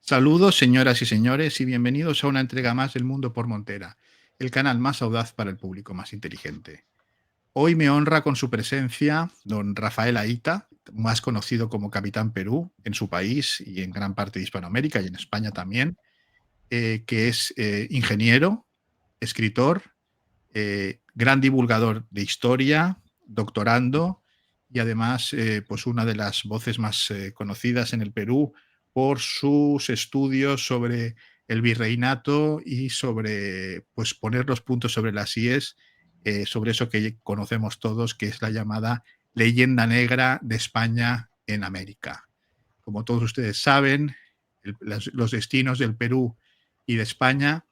Saludos, señoras y señores, y bienvenidos a una entrega más del Mundo por Montera, el canal más audaz para el público más inteligente. Hoy me honra con su presencia don Rafael Aita, más conocido como Capitán Perú en su país y en gran parte de Hispanoamérica y en España también, que es ingeniero, escritor, gran divulgador de historia, doctorando y además pues una de las voces más conocidas en el Perú por sus estudios sobre el virreinato y sobre pues poner los puntos sobre las IES, sobre eso que conocemos todos, que es la llamada leyenda negra de España en América. Como todos ustedes saben, los destinos del Perú y de España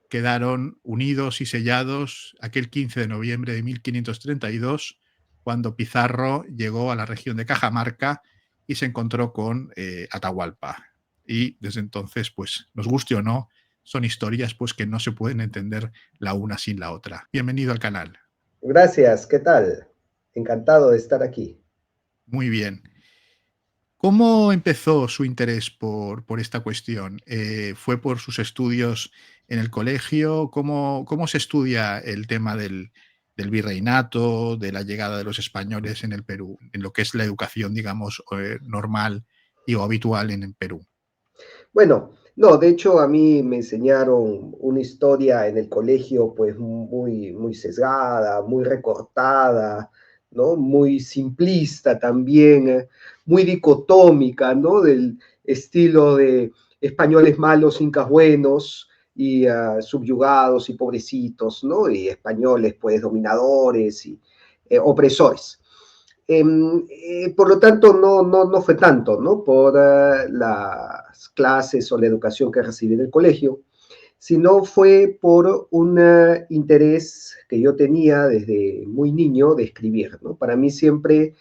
quedaron unidos y sellados aquel 15 de noviembre de 1532, cuando Pizarro llegó a la región de Cajamarca y se encontró con Atahualpa. Y desde entonces, pues, nos guste o no, son historias pues, que no se pueden entender la una sin la otra. Bienvenido al canal. Gracias, ¿qué tal? Encantado de estar aquí. Muy bien. ¿Cómo empezó su interés por esta cuestión? ¿Fue por sus estudios en el colegio? ¿Cómo se estudia el tema del virreinato, de la llegada de los españoles en el Perú, en lo que es la educación, digamos, normal y o habitual en el Perú? Bueno, no, de hecho a mí me enseñaron una historia en el colegio pues muy sesgada, muy recortada, ¿no? Muy simplista también, muy dicotómica, ¿no? Del estilo de españoles malos, incas buenos y subyugados y pobrecitos, ¿no? Y españoles pues dominadores y opresores. Por lo tanto, no fue tanto, ¿no? Por las clases o la educación que recibí en el colegio, sino fue por un interés que yo tenía desde muy niño de escribir, ¿no? Para mí siempre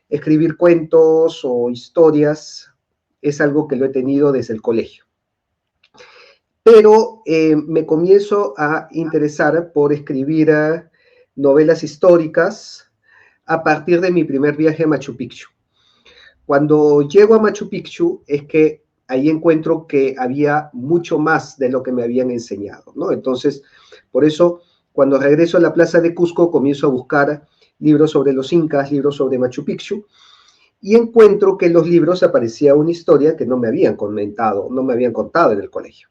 escribir cuentos o historias es algo que lo he tenido desde el colegio. Pero me comienzo a interesar por escribir novelas históricas a partir de mi primer viaje a Machu Picchu. Cuando llego a Machu Picchu es que ahí encuentro que había mucho más de lo que me habían enseñado, ¿no? Entonces, por eso, cuando regreso a la plaza de Cusco, comienzo a buscar libros sobre los incas, libros sobre Machu Picchu, y encuentro que en los libros aparecía una historia que no me habían comentado, no me habían contado en el colegio,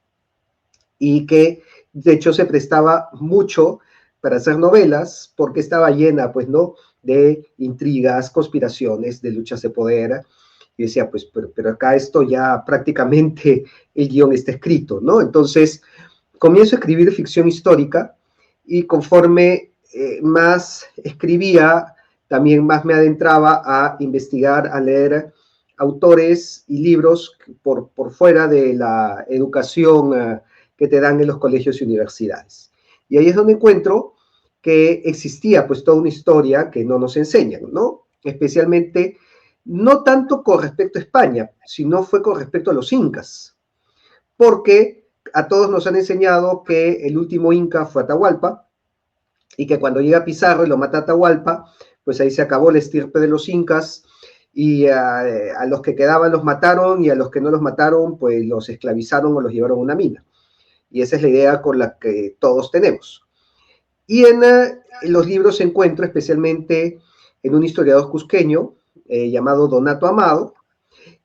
y que de hecho se prestaba mucho para hacer novelas porque estaba llena, pues, ¿no? De intrigas, conspiraciones, de luchas de poder. Y decía, pues, pero acá esto ya prácticamente el guión está escrito, ¿no? Entonces, comienzo a escribir ficción histórica y conforme más escribía, también más me adentraba a investigar, a leer autores y libros por fuera de la educación que te dan en los colegios y universidades. Y ahí es donde encuentro que existía pues toda una historia que no nos enseñan, ¿no? Especialmente, no tanto con respecto a España, sino fue con respecto a los incas, porque a todos nos han enseñado que el último inca fue Atahualpa, y que cuando llega Pizarro y lo mata a Atahualpa, pues ahí se acabó la estirpe de los incas, y a los que quedaban los mataron, y a los que no los mataron, pues los esclavizaron o los llevaron a una mina. Y esa es la idea con la que todos tenemos. Y en los libros se encuentra especialmente en un historiador cusqueño llamado Donato Amado,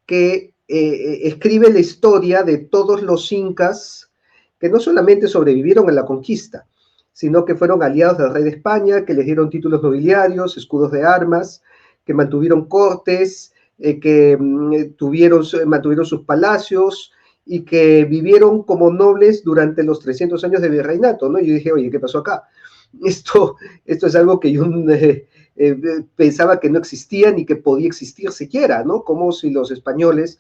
que escribe la historia de todos los incas que no solamente sobrevivieron a la conquista, sino que fueron aliados del rey de España, que les dieron títulos nobiliarios, escudos de armas, que mantuvieron cortes, que mantuvieron sus palacios y que vivieron como nobles durante los 300 años de virreinato, ¿no? Y yo dije, oye, ¿qué pasó acá? Esto es algo que yo pensaba que no existía ni que podía existir siquiera, ¿no? Como si los españoles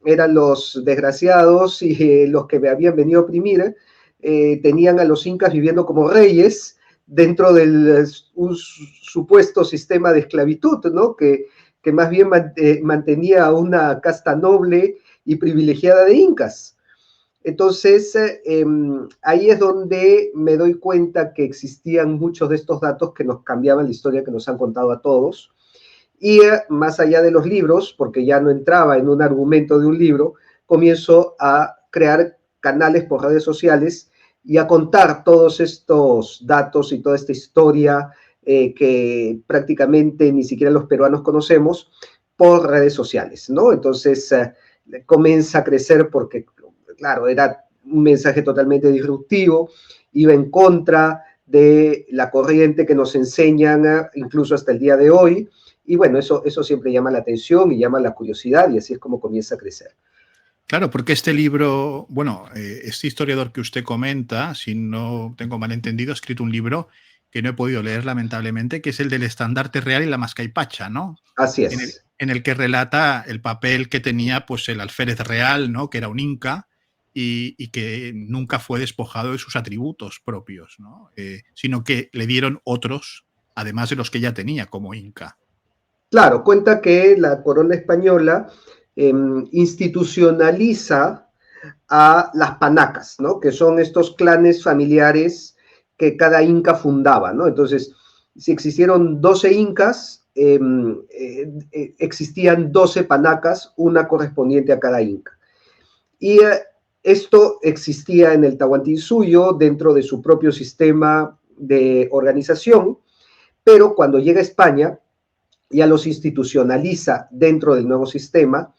eran los desgraciados y los que me habían venido a oprimir, tenían a los incas viviendo como reyes dentro de un supuesto sistema de esclavitud, ¿no? Que más bien mantenía a una casta noble y privilegiada de incas. Entonces, ahí es donde me doy cuenta que existían muchos de estos datos que nos cambiaban la historia que nos han contado a todos. Y más allá de los libros, porque ya no entraba en un argumento de un libro, comienzo a crear canales por redes sociales y a contar todos estos datos y toda esta historia que prácticamente ni siquiera los peruanos conocemos por redes sociales, ¿no? Entonces comienza a crecer porque, claro, era un mensaje totalmente disruptivo, iba en contra de la corriente que nos enseñan incluso hasta el día de hoy, y bueno, eso siempre llama la atención y llama la curiosidad, y así es como comienza a crecer. Claro, porque este libro, bueno, este historiador que usted comenta, si no tengo mal entendido, ha escrito un libro que no he podido leer lamentablemente, que es el del estandarte real y la mascaipacha, ¿no? Así En el, es. en el que relata el papel que tenía pues, el alférez real, ¿no? Que era un inca y que nunca fue despojado de sus atributos propios, ¿no? Sino que le dieron otros, además de los que ya tenía como inca. Claro, cuenta que la corona española institucionaliza a las panacas, ¿no? Que son estos clanes familiares que cada inca fundaba, ¿no? Entonces, si existieron 12 incas, existían 12 panacas, una correspondiente a cada inca. Y esto existía en el Tahuantinsuyo dentro de su propio sistema de organización, pero cuando llega a España, ya los institucionaliza dentro del nuevo sistema,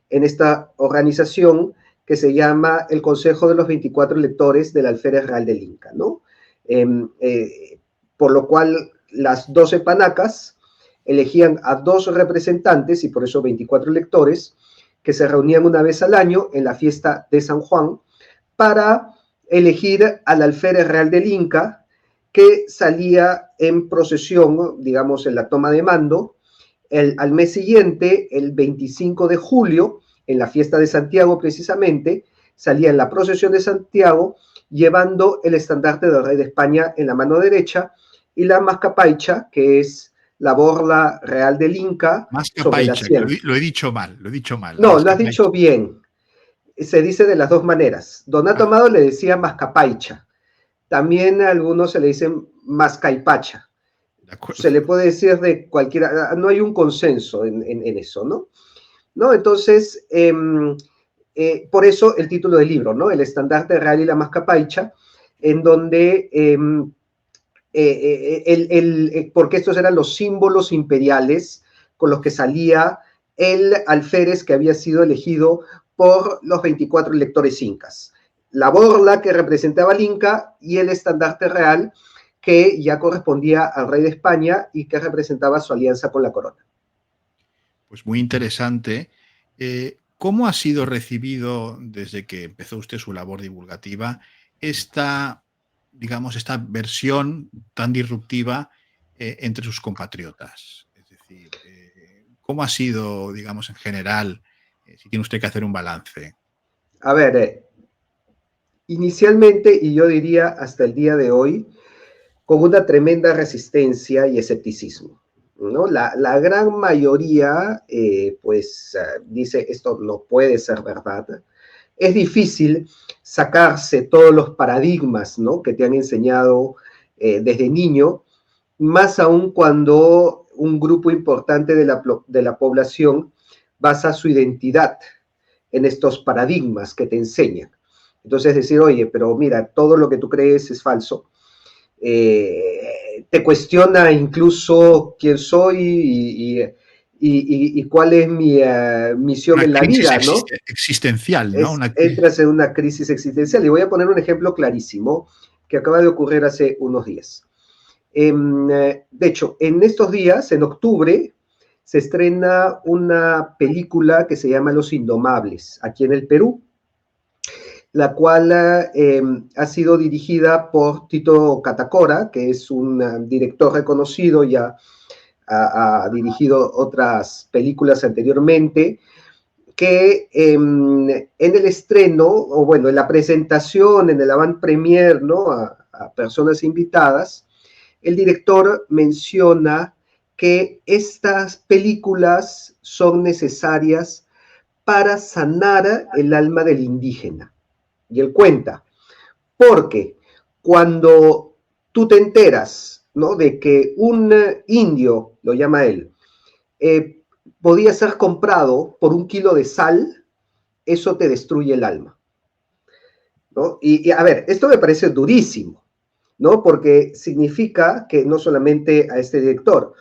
en esta organización que se llama el Consejo de los 24 Electores del Alférez Real del Inca, ¿no? Por lo cual las 12 panacas elegían a 2 representantes, y por eso 24 electores, que se reunían una vez al año en la fiesta de San Juan para elegir al Alférez Real del Inca, que salía en procesión, digamos, en la toma de mando, al mes siguiente, el 25 de julio, en la fiesta de Santiago precisamente, salía en la procesión de Santiago llevando el estandarte del rey de España en la mano derecha y la mascapaicha, que es la borla real del Inca, sobre la Mascapaicha, que sien. lo he dicho mal, lo he dicho mal. No, lo has dicho bien. Se dice de las dos maneras. Donato Amado le decía mascapaicha. También a algunos se le dicen mascaipacha. Se le puede decir de cualquiera, no hay un consenso en eso, ¿no? Entonces, por eso el título del libro, ¿no? El estandarte real y la mascapaicha, en donde, porque estos eran los símbolos imperiales con los que salía el alférez que había sido elegido por los 24 electores incas. La borla que representaba al inca y el estandarte real que ya correspondía al rey de España y que representaba su alianza con la corona. Pues muy interesante. ¿Cómo ha sido recibido desde que empezó usted su labor divulgativa esta, digamos, esta versión tan disruptiva entre sus compatriotas? Es decir, ¿cómo ha sido, digamos, en general, si tiene usted que hacer un balance? A ver, inicialmente, y yo diría hasta el día de hoy, con una tremenda resistencia y escepticismo, ¿no? La gran mayoría, pues, dice, esto no puede ser verdad. Es difícil sacarse todos los paradigmas, ¿no? Que te han enseñado desde niño, más aún cuando un grupo importante de la población basa su identidad en estos paradigmas que te enseñan. Entonces decir, oye, pero mira, todo lo que tú crees es falso. Te cuestiona incluso quién soy y cuál es mi misión en la vida, ¿no? Existencial, ¿no? Entras en una crisis existencial. Y voy a poner un ejemplo clarísimo que acaba de ocurrir hace unos días. De hecho, en estos días, en octubre, se estrena una película que se llama Los Indomables, aquí en el Perú, la cual ha sido dirigida por Tito Catacora, que es un director reconocido, ya ha dirigido otras películas anteriormente, que en el estreno, o bueno, en la presentación, en el avant premier, ¿no? A personas invitadas, el director menciona que estas películas son necesarias para sanar el alma del indígena. Y él cuenta, porque cuando tú te enteras, ¿no? De que un indio, lo llama él, podía ser comprado por 1 kilo de sal, eso te destruye el alma, ¿no? A ver, esto me parece durísimo, ¿no? Porque significa que no solamente a este director,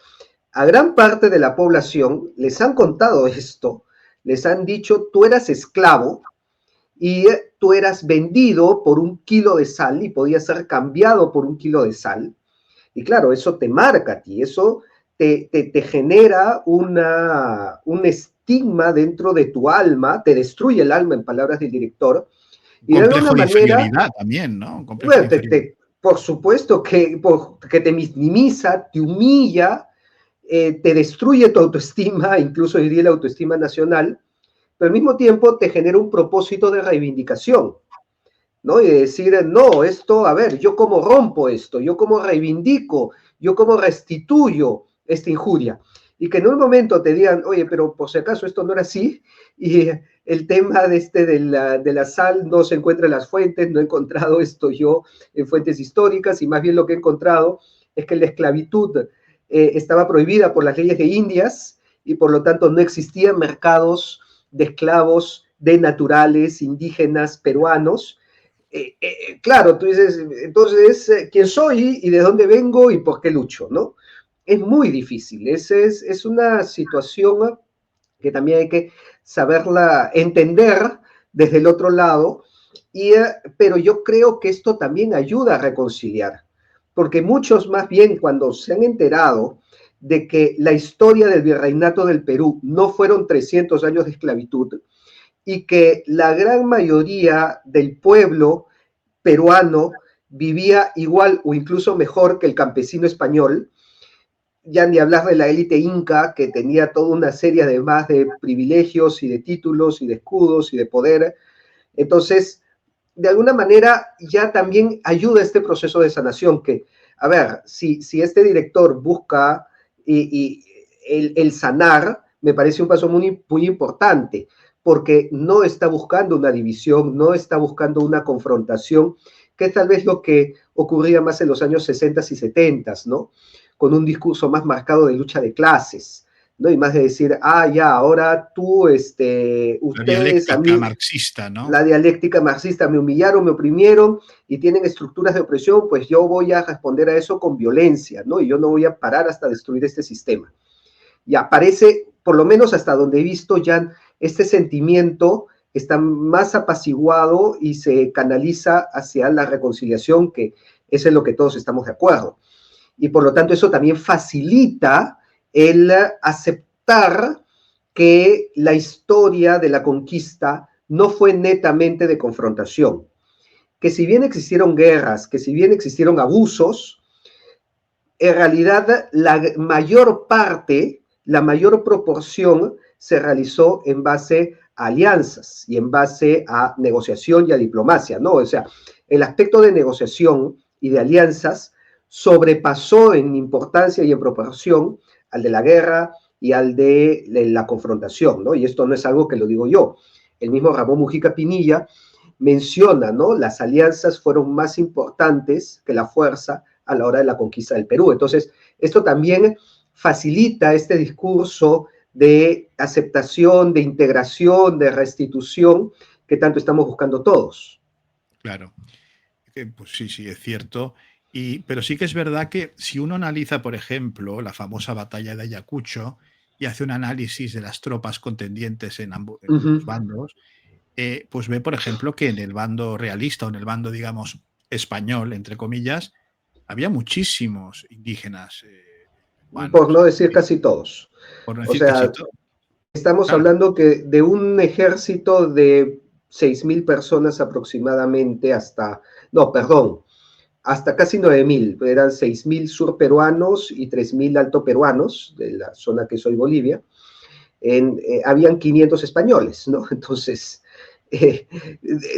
a gran parte de la población les han contado esto, les han dicho, tú eras esclavo y tú eras vendido por 1 kilo de sal y podías ser cambiado por 1 kilo de sal. Y claro, eso te marca a ti, eso te genera un estigma dentro de tu alma, te destruye el alma, en palabras del director, Un y de alguna complejo de manera, inferioridad también, ¿no? Un complejo de bueno, inferioridad. por supuesto que te minimiza, te humilla, te destruye tu autoestima, incluso diría la autoestima nacional, pero al mismo tiempo te genera un propósito de reivindicación, ¿no? Y decir, no, esto, a ver, yo cómo rompo esto, yo cómo reivindico, yo cómo restituyo esta injuria. Y que en un momento te digan, oye, pero por si acaso esto no era así, y el tema de la sal no se encuentra en las fuentes, no he encontrado esto yo en fuentes históricas, y más bien lo que he encontrado es que la esclavitud estaba prohibida por las leyes de Indias, y por lo tanto no existían mercados de esclavos de naturales, indígenas, peruanos. Claro, tú dices, entonces, ¿quién soy y de dónde vengo y por qué lucho? ¿No? Es muy difícil, es una situación que también hay que saberla entender desde el otro lado, pero yo creo que esto también ayuda a reconciliar, porque muchos más bien cuando se han enterado de que la historia del virreinato del Perú no fueron 300 años de esclavitud y que la gran mayoría del pueblo peruano vivía igual o incluso mejor que el campesino español, ya ni hablar de la élite inca, que tenía toda una serie además de privilegios y de títulos y de escudos y de poder. Entonces, de alguna manera ya también ayuda este proceso de sanación que, a ver, si este director busca el sanar, me parece un paso muy importante, porque no está buscando una división, no está buscando una confrontación, que es tal vez lo que ocurría más en los años 60 y 70, ¿no? Con un discurso más marcado de lucha de clases, ¿no? Y más de decir, ya, ahora tú, La ustedes, a dialéctica mí, marxista, ¿no? la dialéctica marxista, me humillaron, me oprimieron y tienen estructuras de opresión, pues yo voy a responder a eso con violencia, ¿no? Y yo no voy a parar hasta destruir este sistema. Y aparece, por lo menos hasta donde he visto, ya este sentimiento está más apaciguado y se canaliza hacia la reconciliación, que es en lo que todos estamos de acuerdo. Y por lo tanto eso también facilita el aceptar que la historia de la conquista no fue netamente de confrontación, que si bien existieron guerras, que si bien existieron abusos, en realidad la mayor parte, la mayor proporción se realizó en base a alianzas y en base a negociación y a diplomacia, ¿no? O sea, el aspecto de negociación y de alianzas sobrepasó en importancia y en proporción al de la guerra y al de la confrontación, ¿no? Y esto no es algo que lo digo yo. El mismo Ramón Mujica Pinilla menciona, ¿no? Las alianzas fueron más importantes que la fuerza a la hora de la conquista del Perú. Entonces, esto también facilita este discurso de aceptación, de integración, de restitución que tanto estamos buscando todos. Claro. Pues sí, sí, es cierto. Pero sí que es verdad que si uno analiza, por ejemplo, la famosa batalla de Ayacucho y hace un análisis de las tropas contendientes en ambos bandos, pues ve, por ejemplo, que en el bando realista o en el bando, digamos, español, entre comillas, había muchísimos indígenas Por peruanos, no decir casi todos. por no O decir casi sea, todo. estamos Claro, hablando que de un ejército de 6.000 personas aproximadamente hasta, no, perdón, hasta casi 9.000, eran 6.000 surperuanos y 3.000 altoperuanos de la zona que soy Bolivia. Habían 500 españoles, ¿no? Entonces, eh,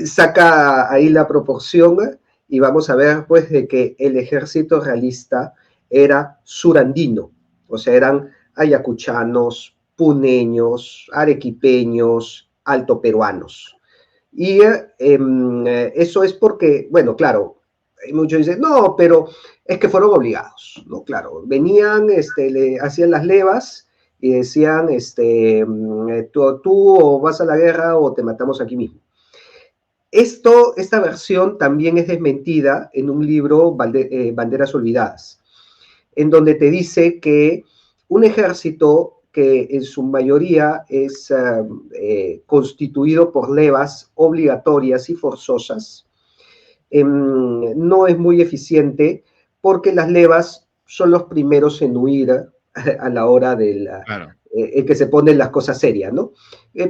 saca ahí la proporción y vamos a ver, pues, de que el ejército realista era surandino, o sea, eran ayacuchanos, puneños, arequipeños, altoperuanos. Y eso es porque, bueno, claro, muchos dicen, no, pero es que fueron obligados, ¿no? Claro, venían, le hacían las levas y decían, tú o vas a la guerra o te matamos aquí mismo. Esta versión también es desmentida en un libro, Banderas Olvidadas, en donde te dice que un ejército que en su mayoría es constituido por levas obligatorias y forzosas, no es muy eficiente porque las levas son los primeros en huir a la hora de que se ponen las cosas serias, ¿no?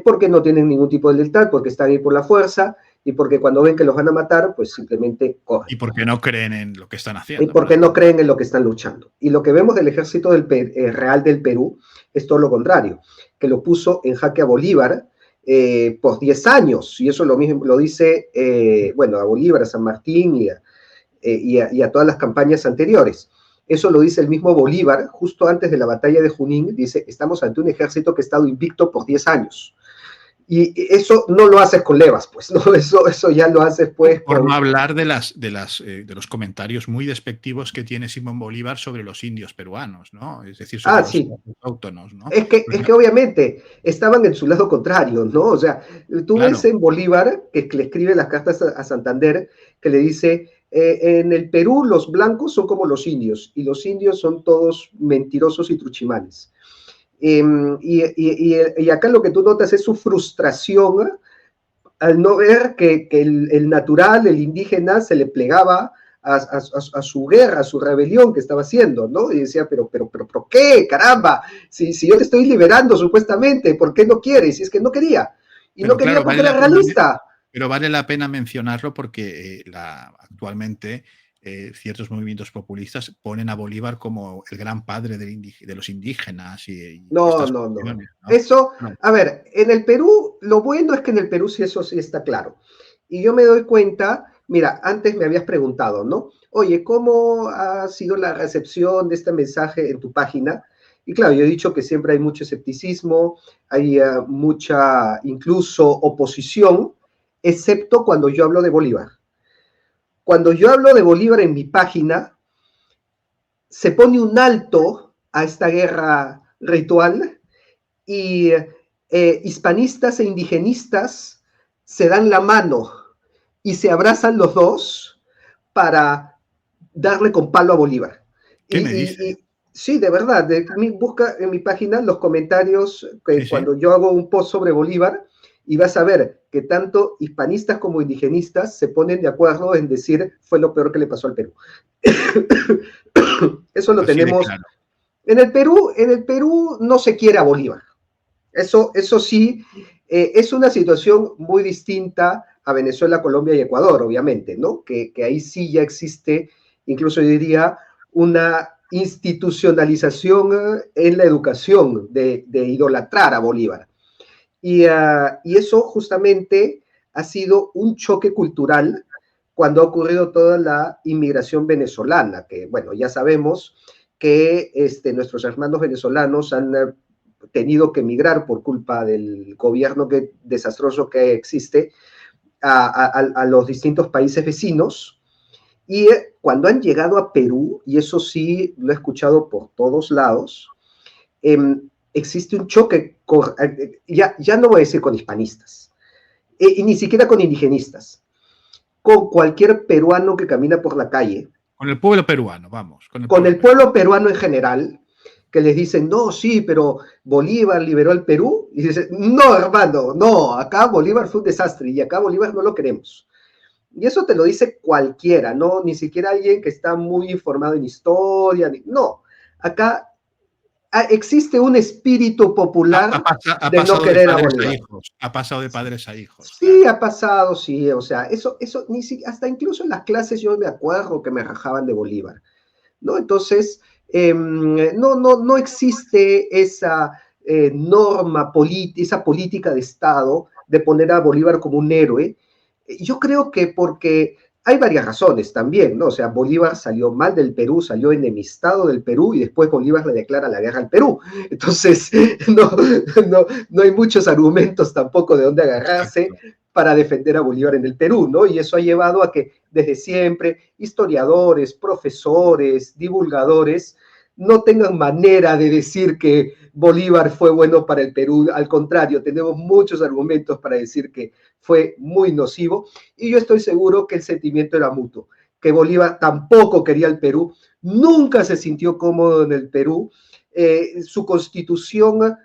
Porque no tienen ningún tipo de lealtad, porque están ahí por la fuerza, y porque cuando ven que los van a matar, pues simplemente corren. Y porque no creen en lo que están haciendo. Y porque no creen en lo que están luchando. Y lo que vemos del ejército real del Perú es todo lo contrario, que lo puso en jaque a Bolívar por 10 años, y eso lo mismo lo dice, a Bolívar, a San Martín y a todas las campañas anteriores. Eso lo dice el mismo Bolívar, justo antes de la batalla de Junín, dice, estamos ante un ejército que ha estado invicto por 10 años. Y eso no lo haces con levas, pues, ¿no? Eso ya lo haces, pues. Por no hablar de los comentarios muy despectivos que tiene Simón Bolívar sobre los indios peruanos, ¿no? Es decir, sobre los autóctonos, ¿no? Es que obviamente estaban en su lado contrario, ¿no? O sea, tú ves en Bolívar, que le escribe las cartas a Santander, que le dice, en el Perú los blancos son como los indios, y los indios son todos mentirosos y truchimanes. Y acá lo que tú notas es su frustración al no ver que el natural, el indígena, se le plegaba a su guerra, a su rebelión que estaba haciendo, ¿no? Y decía, pero ¿por qué? Caramba, si yo te estoy liberando supuestamente, ¿por qué no quieres? Si es que no quería. Y pero no quería porque era realista. Pero vale la pena mencionarlo porque actualmente ciertos movimientos populistas ponen a Bolívar como el gran padre de los indígenas. No. Eso, a ver, en el Perú, lo bueno es que en el Perú sí eso sí está claro. Y yo me doy cuenta, mira, antes me habías preguntado, ¿no? Oye, ¿cómo ha sido la recepción de este mensaje en tu página? Y claro, yo he dicho que siempre hay mucho escepticismo, hay mucha incluso oposición, excepto cuando yo hablo de Bolívar. Cuando yo hablo de Bolívar en mi página, se pone un alto a esta guerra ritual y hispanistas e indigenistas se dan la mano y se abrazan los dos para darle con palo a Bolívar. ¿Qué me dice? Sí, de verdad, busca en mi página los comentarios cuando yo hago un post sobre Bolívar, y vas a ver que tanto hispanistas como indigenistas se ponen de acuerdo en decir fue lo peor que le pasó al Perú. Eso lo tenemos. Claro. En el Perú no se quiere a Bolívar. Eso sí, es una situación muy distinta a Venezuela, Colombia y Ecuador, obviamente, ¿no? Que ahí sí ya existe, incluso yo diría, una institucionalización en la educación de idolatrar a Bolívar. Y eso justamente ha sido un choque cultural cuando ha ocurrido toda la inmigración venezolana, que bueno, ya sabemos que nuestros hermanos venezolanos han tenido que emigrar por culpa del gobierno desastroso que existe a los distintos países vecinos, y cuando han llegado a Perú, y eso sí lo he escuchado por todos lados, existe un choque, ya no voy a decir con hispanistas, y ni siquiera con indigenistas, con cualquier peruano que camina por la calle. Con el pueblo peruano, vamos. Con el pueblo peruano en general, que les dicen, no, sí, pero Bolívar liberó al Perú. Y dicen, no, hermano, no, acá Bolívar fue un desastre y acá Bolívar no lo queremos. Y eso te lo dice cualquiera, ¿no? Ni siquiera alguien que está muy informado en historia. No, acá existe un espíritu popular de no querer a Bolívar. Ha pasado de padres a hijos. Sí, claro. Ha pasado, sí, o sea, eso ni siquiera, hasta incluso en las clases yo me acuerdo que me rajaban de Bolívar, ¿no? Entonces, no existe esa norma esa política de Estado de poner a Bolívar como un héroe. Yo creo que porque hay varias razones también, ¿no? O sea, Bolívar salió mal del Perú, salió enemistado del Perú, y después Bolívar le declara la guerra al Perú. Entonces, no hay muchos argumentos tampoco de dónde agarrarse para defender a Bolívar en el Perú, ¿no? Y eso ha llevado a que desde siempre historiadores, profesores, divulgadores no tengan manera de decir que Bolívar fue bueno para el Perú. Al contrario, tenemos muchos argumentos para decir que fue muy nocivo. Y yo estoy seguro que el sentimiento era mutuo, que Bolívar tampoco quería el Perú, nunca se sintió cómodo en el Perú. Su constitución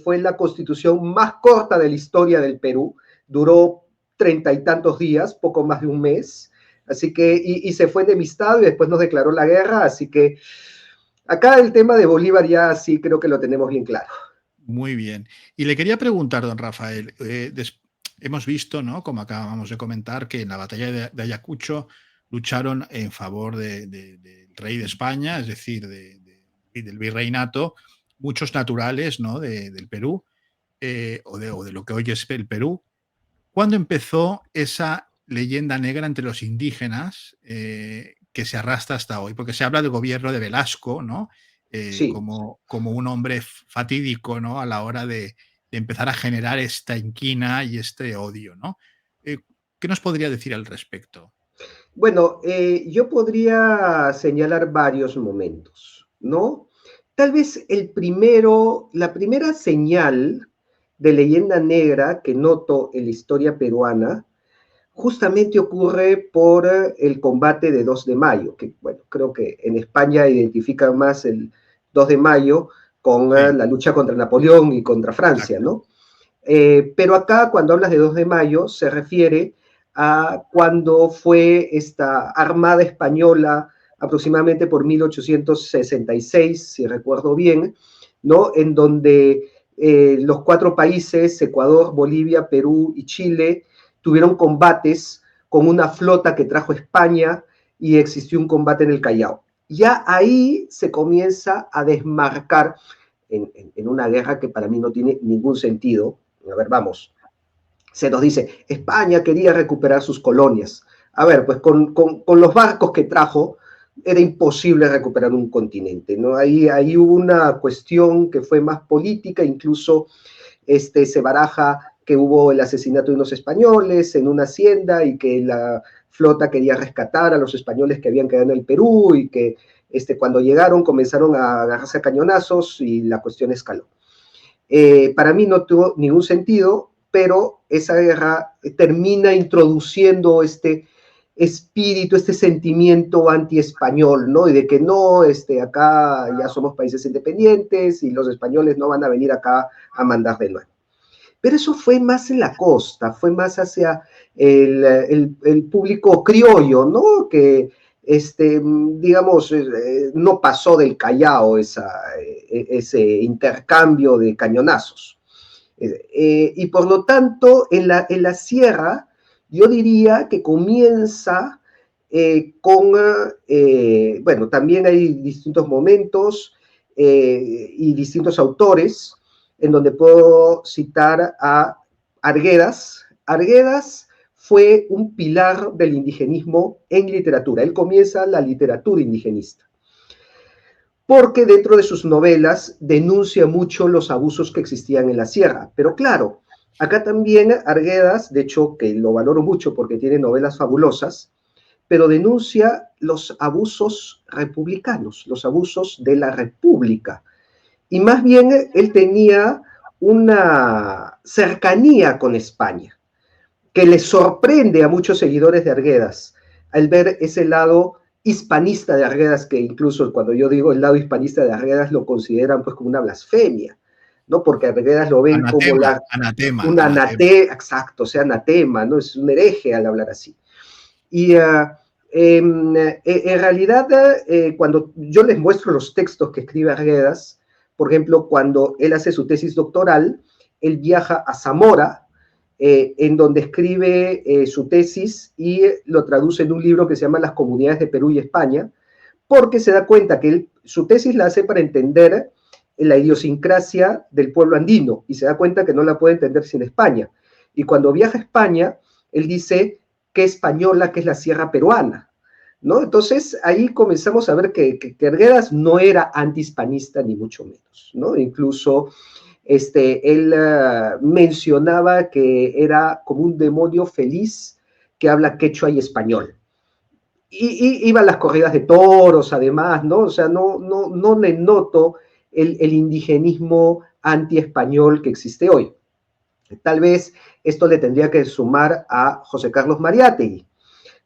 fue la constitución más corta de la historia del Perú, duró 30 y tantos días, poco más de un mes, así que, y se fue enemistado y después nos declaró la guerra, así que acá el tema de Bolívar ya sí creo que lo tenemos bien claro. Muy bien. Y le quería preguntar, don Rafael, hemos visto, ¿no?, como acabamos de comentar, que en la batalla de Ayacucho lucharon en favor del rey de España, es decir, del virreinato, muchos naturales, ¿no?, del Perú, o de lo que hoy es el Perú. ¿Cuándo empezó esa leyenda negra entre los indígenas que se arrastra hasta hoy? Porque se habla del gobierno de Velasco, ¿no? Sí. Como un hombre fatídico, ¿no?, a la hora de empezar a generar esta inquina y este odio, ¿no? Eh, ¿Qué nos podría decir al respecto? Bueno, yo podría señalar varios momentos, ¿no? Tal vez la primera señal de leyenda negra que noto en la historia peruana justamente ocurre por el combate de 2 de mayo, que bueno, creo que en España identifican más el 2 de mayo con Sí, la lucha contra Napoleón y contra Francia, exacto. ¿no? Pero acá cuando hablas de 2 de mayo se refiere a cuando fue esta Armada Española aproximadamente por 1866, si recuerdo bien, ¿no? En donde los 4 países, Ecuador, Bolivia, Perú y Chile, tuvieron combates con una flota que trajo España y existió un combate en el Callao. Ya ahí se comienza a desmarcar en una guerra que para mí no tiene ningún sentido. A ver, vamos, se nos dice, España quería recuperar sus colonias. A ver, pues con los barcos que trajo, era imposible recuperar un continente, ¿no? Ahí hubo una cuestión que fue más política, incluso se baraja que hubo el asesinato de unos españoles en una hacienda y que la flota quería rescatar a los españoles que habían quedado en el Perú y que cuando llegaron comenzaron a agarrarse a cañonazos y la cuestión escaló. Para mí no tuvo ningún sentido, pero esa guerra termina introduciendo este espíritu, este sentimiento anti-español, ¿no? Y de que no, acá ya somos países independientes y los españoles no van a venir acá a mandar de nuevo. Pero eso fue más en la costa, fue más hacia el público criollo, ¿no? Que, digamos, no pasó del Callao ese intercambio de cañonazos. Y por lo tanto, en la sierra, yo diría que comienza bueno, también hay distintos momentos y distintos autores en donde puedo citar a Arguedas. Arguedas fue un pilar del indigenismo en literatura. Él comienza la literatura indigenista porque dentro de sus novelas denuncia mucho los abusos que existían en la sierra. Pero claro, acá también Arguedas, de hecho que lo valoro mucho porque tiene novelas fabulosas, pero denuncia los abusos republicanos, los abusos de la república. Y más bien él tenía una cercanía con España, que le sorprende a muchos seguidores de Arguedas al ver ese lado hispanista de Arguedas, que incluso cuando yo digo el lado hispanista de Arguedas lo consideran pues como una blasfemia, ¿no? Porque Arguedas lo ven como Anatema, anatema, un anatema. exacto, o sea, anatema, ¿no? Es un hereje al hablar así. Y en realidad, cuando yo les muestro los textos que escribe Arguedas, por ejemplo, cuando él hace su tesis doctoral, él viaja a Zamora, en donde escribe su tesis y lo traduce en un libro que se llama Las comunidades de Perú y España, porque se da cuenta que su tesis la hace para entender la idiosincrasia del pueblo andino y se da cuenta que no la puede entender sin España. Y cuando viaja a España, él dice qué española, que es la sierra peruana, ¿no? Entonces ahí comenzamos a ver que Arguedas no era antihispanista ni mucho menos, ¿no? Incluso él mencionaba que era como un demonio feliz que habla quechua y español. Y iban las corridas de toros, además, ¿no? O sea, no le noto el indigenismo anti-español que existe hoy. Tal vez esto le tendría que sumar a José Carlos Mariátegui,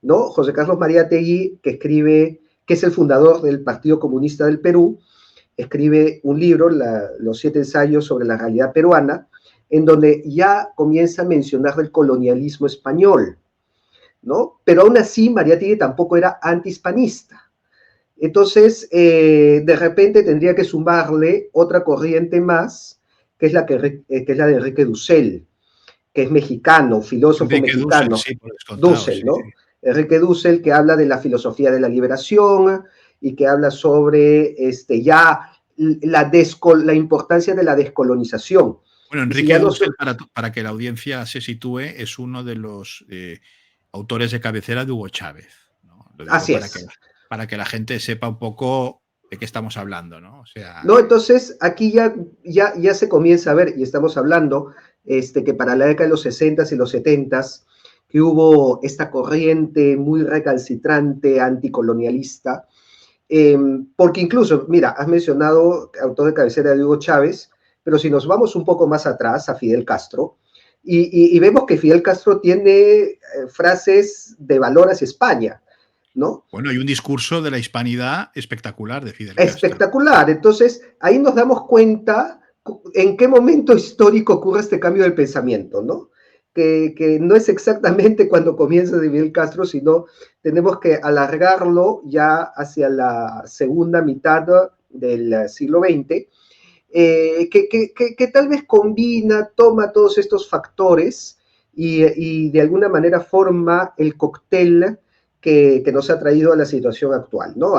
¿no? José Carlos Mariátegui, que es el fundador del Partido Comunista del Perú, escribe un libro, Los 7 ensayos sobre la realidad peruana, en donde ya comienza a mencionar el colonialismo español, ¿no? Pero aún así, Mariátegui tampoco era antihispanista. Entonces, de repente tendría que sumarle otra corriente más, que es la de Enrique Dussel, que es mexicano, filósofo Enrique Dussel, mexicano, sí, por descontado, Dussel, sí, sí. ¿no? Enrique Dussel, que habla de la filosofía de la liberación y que habla sobre ya la importancia de la descolonización. Bueno, Y si Enrique ya no Dussel, para que la audiencia se sitúe, es uno de los autores de cabecera de Hugo Chávez, ¿no? Lo digo así es. para que la gente sepa un poco de qué estamos hablando, ¿no? O sea, ¿No? Entonces, aquí ya se comienza a ver, y estamos hablando que para la década de los 60s y los 70s, que hubo esta corriente muy recalcitrante, anticolonialista, porque incluso, mira, has mencionado autor de cabecera de Hugo Chávez, pero si nos vamos un poco más atrás a Fidel Castro, y vemos que Fidel Castro tiene frases de valor hacia España, ¿no? bueno, hay un discurso de la hispanidad espectacular de Fidel Castro. Espectacular. Entonces, ahí nos damos cuenta en qué momento histórico ocurre este cambio del pensamiento, ¿no? Que no es exactamente cuando comienza Fidel Castro, sino tenemos que alargarlo ya hacia la segunda mitad del siglo XX, que tal vez toma todos estos factores y de alguna manera forma el cóctel que nos ha traído a la situación actual, ¿no?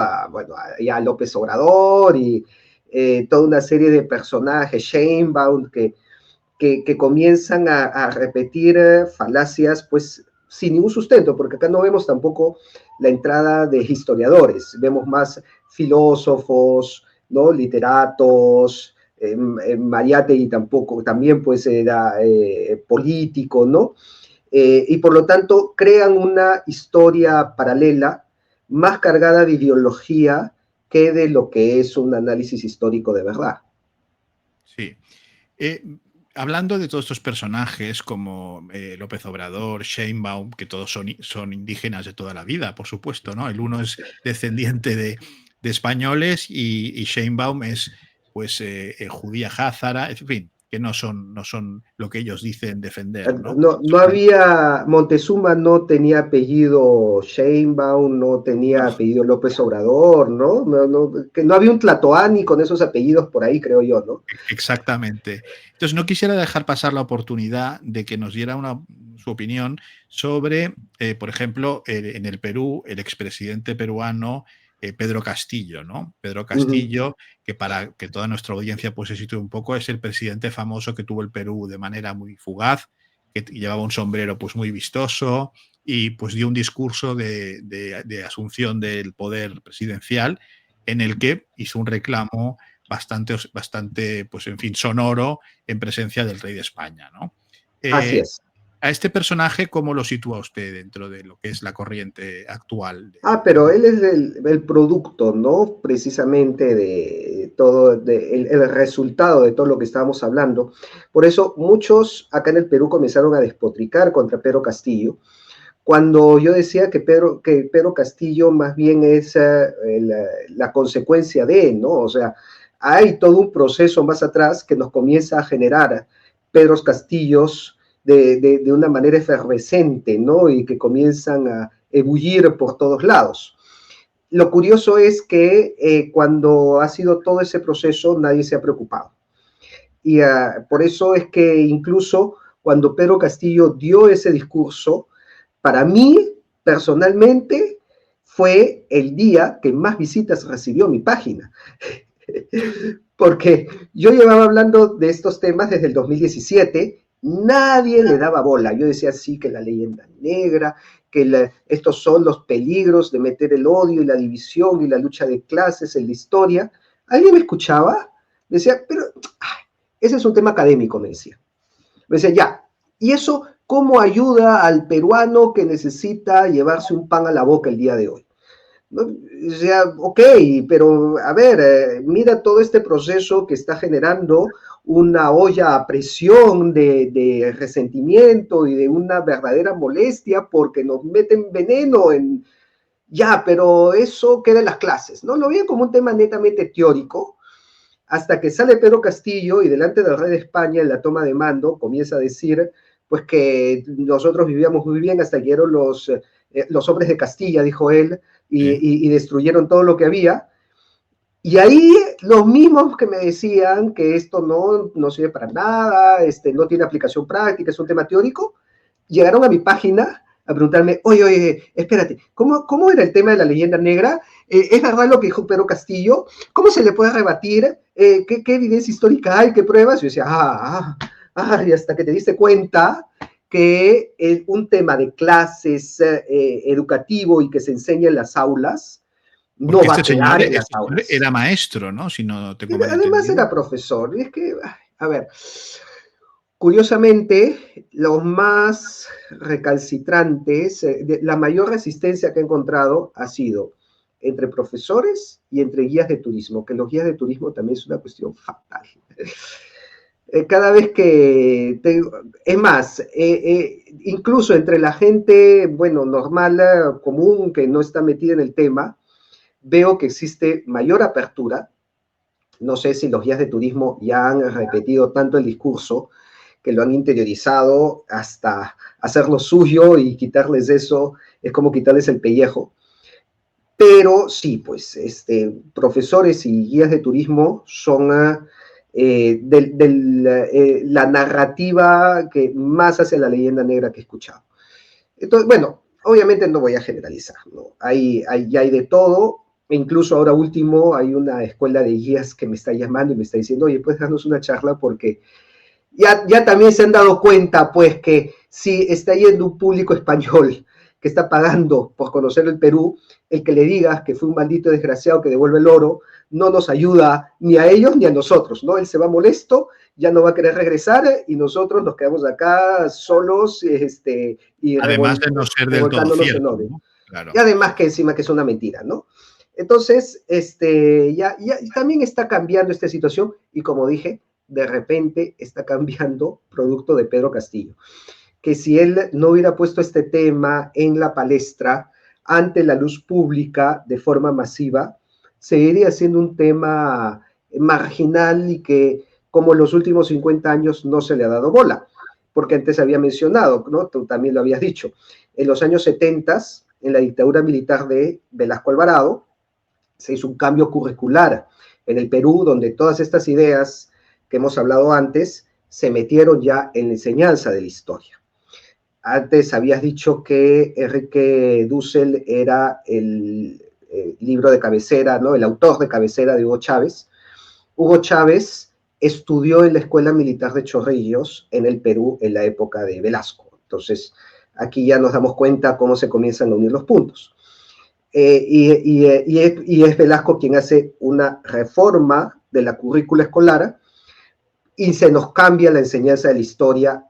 Ya López Obrador y toda una serie de personajes, Sheinbaum, que comienzan a repetir falacias, pues sin ningún sustento, porque acá no vemos tampoco la entrada de historiadores, vemos más filósofos, ¿no? Literatos, Mariátegui también pues era político, ¿no? Y por lo tanto crean una historia paralela más cargada de ideología que de lo que es un análisis histórico de verdad. Sí. Hablando de todos estos personajes como López Obrador, Sheinbaum, que todos son indígenas de toda la vida, por supuesto, ¿no? El uno es descendiente de españoles y Sheinbaum es pues judía házara, en fin, que no son lo que ellos dicen defender, ¿no? No había, Montezuma no tenía apellido Sheinbaum, no tenía apellido López Obrador, ¿no? Que no había un Tlatoani con esos apellidos por ahí, creo yo, ¿no? Exactamente. Entonces, no quisiera dejar pasar la oportunidad de que nos diera su opinión sobre, por ejemplo, en el Perú, el expresidente peruano Pedro Castillo, ¿no? Pedro Castillo, que para que toda nuestra audiencia pues se sitúe un poco, es el presidente famoso que tuvo el Perú de manera muy fugaz, que llevaba un sombrero pues muy vistoso y pues dio un discurso de asunción del poder presidencial en el que hizo un reclamo bastante, pues en fin, sonoro en presencia del rey de España, ¿no? Así es. A este personaje, ¿cómo lo sitúa usted dentro de lo que es la corriente actual? Pero él es el producto, ¿no? Precisamente de todo, el resultado de todo lo que estábamos hablando. Por eso muchos acá en el Perú comenzaron a despotricar contra Pedro Castillo, cuando yo decía que Pedro Castillo más bien es la consecuencia de, ¿no? O sea, hay todo un proceso más atrás que nos comienza a generar Pedro Castillos de una manera efervescente, ¿no? Y que comienzan a ebullir por todos lados. Lo curioso es que cuando ha sido todo ese proceso, nadie se ha preocupado. Y por eso es que incluso cuando Pedro Castillo dio ese discurso, para mí, personalmente, fue el día que más visitas recibió mi página. Porque yo llevaba hablando de estos temas desde el 2017, nadie le daba bola. Yo decía sí, que la leyenda negra, que estos son los peligros de meter el odio y la división y la lucha de clases en la historia. ¿Alguien me escuchaba? Me decía, pero ese es un tema académico, me decía. Me decía, ya, ¿y eso cómo ayuda al peruano que necesita llevarse un pan a la boca el día de hoy? ¿no? O sea, ok, pero a ver, mira todo este proceso que está generando una olla a presión de resentimiento y de una verdadera molestia porque nos meten veneno en... Ya, pero eso queda en las clases, ¿no? Lo veía como un tema netamente teórico, hasta que sale Pedro Castillo y delante del rey de España en la toma de mando comienza a decir pues que nosotros vivíamos muy bien hasta que llegaron los hombres de Castilla, dijo él, y destruyeron todo lo que había. Y ahí los mismos que me decían que esto no sirve para nada, no tiene aplicación práctica, es un tema teórico, llegaron a mi página a preguntarme, oye, espérate, ¿cómo era el tema de la leyenda negra? ¿Es verdad lo que dijo Pedro Castillo? ¿Cómo se le puede rebatir? ¿Qué evidencia histórica hay? ¿Qué pruebas? Y yo decía, y hasta que te diste cuenta que es un tema de clases educativo y que se enseña en las aulas, no Porque va a quedar en las aulas. Era maestro, ¿no? Si no tengo mal Además entendido. era profesor. Y es que, a ver, curiosamente, los más recalcitrantes, la mayor resistencia que he encontrado ha sido entre profesores y entre guías de turismo, que los guías de turismo también es una cuestión fatal. Cada vez que tengo, es más, incluso entre la gente, bueno, normal, común, que no está metida en el tema, veo que existe mayor apertura. No sé si los guías de turismo ya han repetido tanto el discurso que lo han interiorizado hasta hacerlo suyo y quitarles eso es como quitarles el pellejo. Pero sí, pues, profesores y guías de turismo son la narrativa que más hace la leyenda negra que he escuchado. Entonces, bueno, obviamente no voy a generalizar, ¿no? Ya hay de todo. Incluso ahora último hay una escuela de guías que me está llamando y me está diciendo, oye, puedes darnos una charla porque ya también se han dado cuenta, pues, que si está yendo un público español que está pagando por conocer el Perú, el que le digas que fue un maldito desgraciado que devuelve el oro, no nos ayuda ni a ellos ni a nosotros, ¿no? Él se va molesto, ya no va a querer regresar y nosotros nos quedamos acá solos y además de no ser del todo revolcándonos en cierto, odio. ¿no? Claro. Y además que encima que es una mentira, ¿no? Entonces, ya también está cambiando esta situación y como dije, de repente está cambiando producto de Pedro Castillo. Que si él no hubiera puesto este tema en la palestra ante la luz pública de forma masiva, seguiría siendo un tema marginal y que como los últimos 50 años no se le ha dado bola, porque antes había mencionado, ¿no? Tú también lo habías dicho, en los años 70, en la dictadura militar de Velasco Alvarado, se hizo un cambio curricular en el Perú, donde todas estas ideas que hemos hablado antes se metieron ya en la enseñanza de la historia. Antes habías dicho que Enrique Dussel era el libro de cabecera, ¿no? El autor de cabecera de Hugo Chávez. Hugo Chávez estudió en la Escuela Militar de Chorrillos en el Perú en la época de Velasco. Entonces, aquí ya nos damos cuenta cómo se comienzan a unir los puntos. Y es Velasco quien hace una reforma de la currícula escolar y se nos cambia la enseñanza de la historia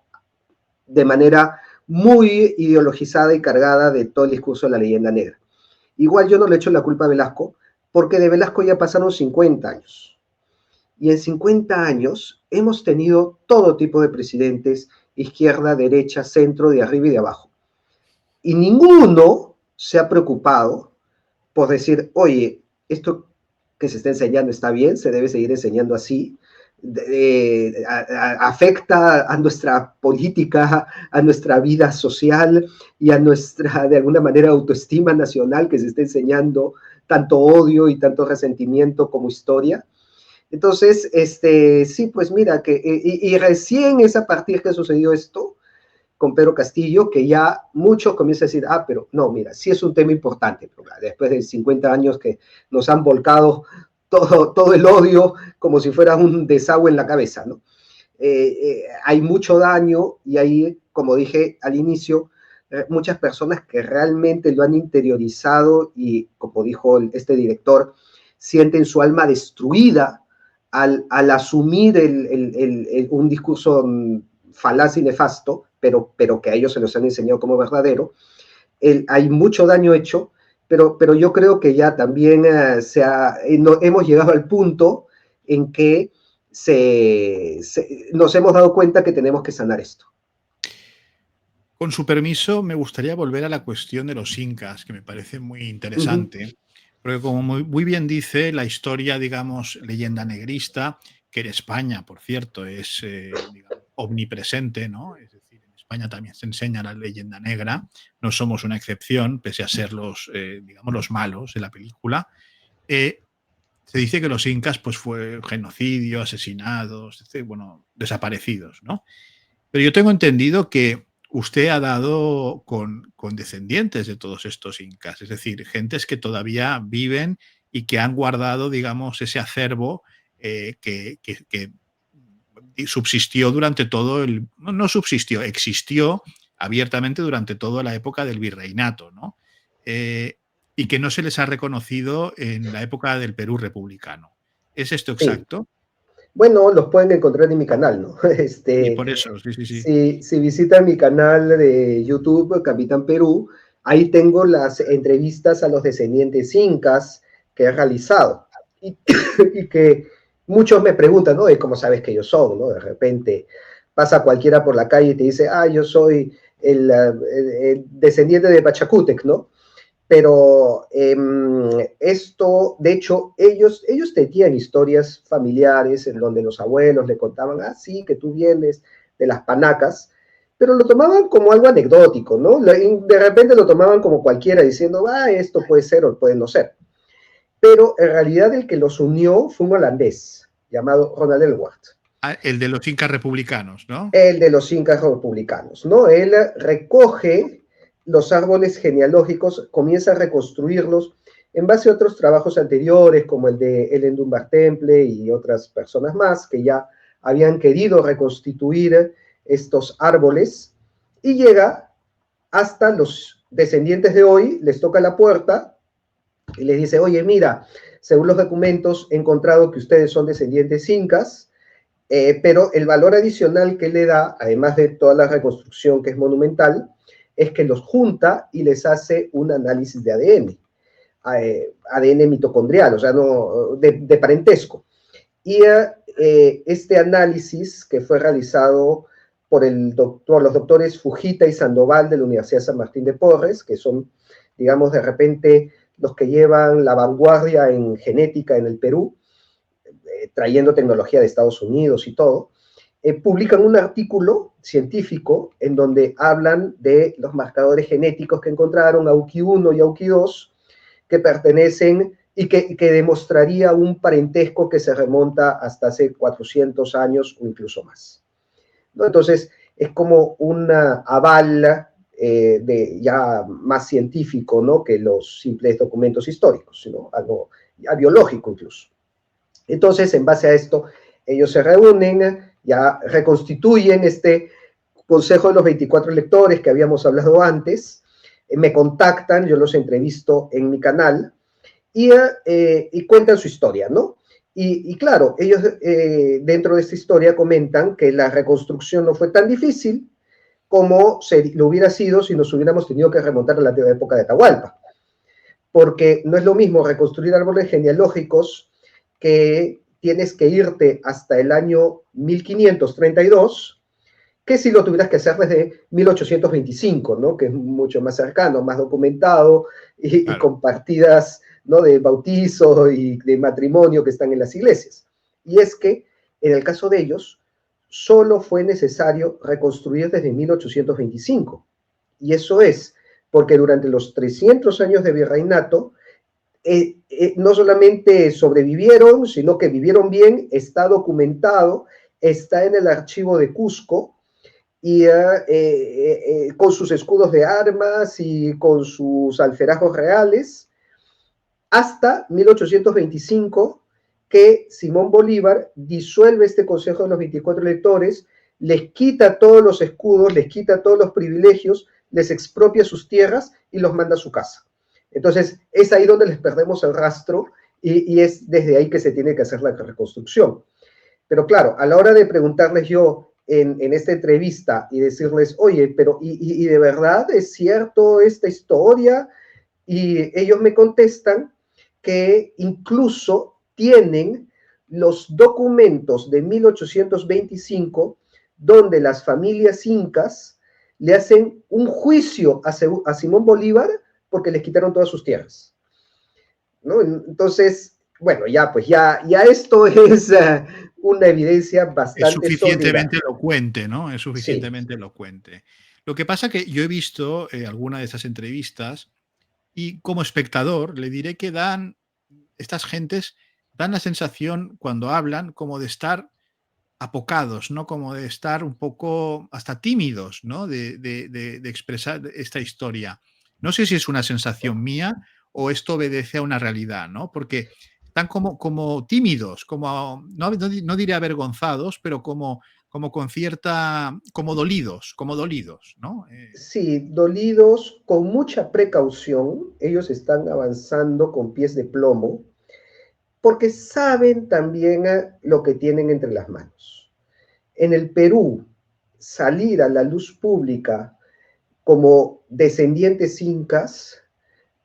de manera muy ideologizada y cargada de todo el discurso de la leyenda negra. Igual yo no le echo la culpa a Velasco, porque de Velasco ya pasaron 50 años. Y en 50 años hemos tenido todo tipo de presidentes, izquierda, derecha, centro, de arriba y de abajo. Y ninguno se ha preocupado por decir, oye, esto que se está enseñando está bien, se debe seguir enseñando así, afecta a nuestra política, a nuestra vida social y a nuestra, de alguna manera, autoestima nacional que se está enseñando tanto odio y tanto resentimiento como historia. Entonces, sí, pues mira, y recién es a partir que sucedió esto con Pedro Castillo, que ya muchos comienzan a decir, pero no, mira, sí es un tema importante, pero después de 50 años que nos han volcado todo el odio como si fuera un desagüe en la cabeza, ¿no? Hay mucho daño y hay, como dije al inicio, muchas personas que realmente lo han interiorizado y, como dijo este director, sienten su alma destruida al asumir un discurso falaz y nefasto, pero que a ellos se los han enseñado como verdadero. Hay mucho daño hecho pero yo creo que ya también hemos llegado al punto en que nos hemos dado cuenta que tenemos que sanar esto. Con su permiso, me gustaría volver a la cuestión de los incas, que me parece muy interesante, porque como muy bien dice, la historia, digamos, leyenda negrista, que en España, por cierto, es digamos, omnipresente, ¿no? Es decir, en España también se enseña la leyenda negra, no somos una excepción, pese a ser digamos, los malos de la película. Se dice que los incas, pues, fue genocidio, asesinados, bueno, desaparecidos, ¿no? Pero yo tengo entendido que usted ha dado con descendientes de todos estos incas, es decir, gentes que todavía viven y que han guardado, digamos, ese acervo que subsistió durante todo el... No subsistió, existió abiertamente durante toda la época del virreinato, ¿no? Y que no se les ha reconocido en la época del Perú republicano. ¿Es esto Sí. exacto? Bueno, los pueden encontrar en mi canal, ¿no? Y por eso, sí. Si visitan mi canal de YouTube, Capitán Perú, ahí tengo las entrevistas a los descendientes incas que he realizado. Y, y que muchos me preguntan, ¿no? ¿Cómo sabes que ellos son, no? De repente pasa cualquiera por la calle y te dice, yo soy el descendiente de Pachacútec, ¿no? Pero esto, de hecho, ellos tenían historias familiares en donde los abuelos le contaban, sí, que tú vienes de las panacas, pero lo tomaban como algo anecdótico, ¿no? De repente lo tomaban como cualquiera diciendo, esto puede ser o puede no ser. Pero en realidad el que los unió fue un holandés llamado Ronald Elwart. El de los incas republicanos, ¿no? El de los incas republicanos, ¿no? Él recoge los árboles genealógicos, comienza a reconstruirlos en base a otros trabajos anteriores, como el de Ellen Dunbar Temple y otras personas más que ya habían querido reconstituir estos árboles, y llega hasta los descendientes de hoy, les toca la puerta y les dice, oye, mira, según los documentos he encontrado que ustedes son descendientes incas, pero el valor adicional que le da, además de toda la reconstrucción que es monumental, es que los junta y les hace un análisis de ADN, ADN mitocondrial, o sea, no, de parentesco. Y este análisis que fue realizado por los doctores Fujita y Sandoval de la Universidad de San Martín de Porres, que son, digamos, de repente los que llevan la vanguardia en genética en el Perú, trayendo tecnología de Estados Unidos y todo, publican un artículo científico en donde hablan de los marcadores genéticos que encontraron, AUKI1 y AUKI2, que pertenecen y que demostraría un parentesco que se remonta hasta hace 400 años o incluso más, ¿no? Entonces, es como un aval de ya más científico, ¿no? Que los simples documentos históricos, sino algo ya biológico incluso. Entonces, en base a esto, ellos se reúnen, ya reconstituyen este Consejo de los 24 Lectores que habíamos hablado antes, me contactan, yo los entrevisto en mi canal y cuentan su historia, ¿no? Y claro, ellos dentro de esta historia comentan que la reconstrucción no fue tan difícil como lo hubiera sido si nos hubiéramos tenido que remontar a la época de Atahualpa, porque no es lo mismo reconstruir árboles genealógicos que tienes que irte hasta el año 1532, que si lo tuvieras que hacer desde 1825, ¿no? Que es mucho más cercano, más documentado y con partidas, ¿no? De bautizo y de matrimonio que están en las iglesias. Y es que en el caso de ellos, solo fue necesario reconstruir desde 1825. Y eso es porque durante los 300 años de virreinato, no solamente sobrevivieron, sino que vivieron bien, está documentado, está en el archivo de Cusco, y con sus escudos de armas y con sus alferajos reales, hasta 1825, que Simón Bolívar disuelve este Consejo de los 24 Electores, les quita todos los escudos, les quita todos los privilegios, les expropia sus tierras y los manda a su casa. Entonces, es ahí donde les perdemos el rastro y es desde ahí que se tiene que hacer la reconstrucción. Pero claro, a la hora de preguntarles yo en esta entrevista y decirles, oye, pero ¿y de verdad es cierto esta historia? Y ellos me contestan que incluso tienen los documentos de 1825 donde las familias incas le hacen un juicio a Simón Bolívar porque les quitaron todas sus tierras, ¿no? Entonces, bueno, ya esto es una evidencia Es bastante sólida. suficientemente elocuente, ¿no? Es Sí, suficientemente elocuente. Lo que pasa que yo he visto alguna de esas entrevistas y como espectador le diré que estas gentes dan la sensación cuando hablan como de estar apocados, ¿no? Como de estar un poco hasta tímidos, ¿no? De expresar esta historia. No sé si es una sensación mía o esto obedece a una realidad, ¿no? Porque están como tímidos, como, no diré avergonzados, pero como con cierta, como dolidos, ¿no? sí, dolidos, con mucha precaución, ellos están avanzando con pies de plomo, porque saben también lo que tienen entre las manos. En el Perú, salir a la luz pública como descendientes incas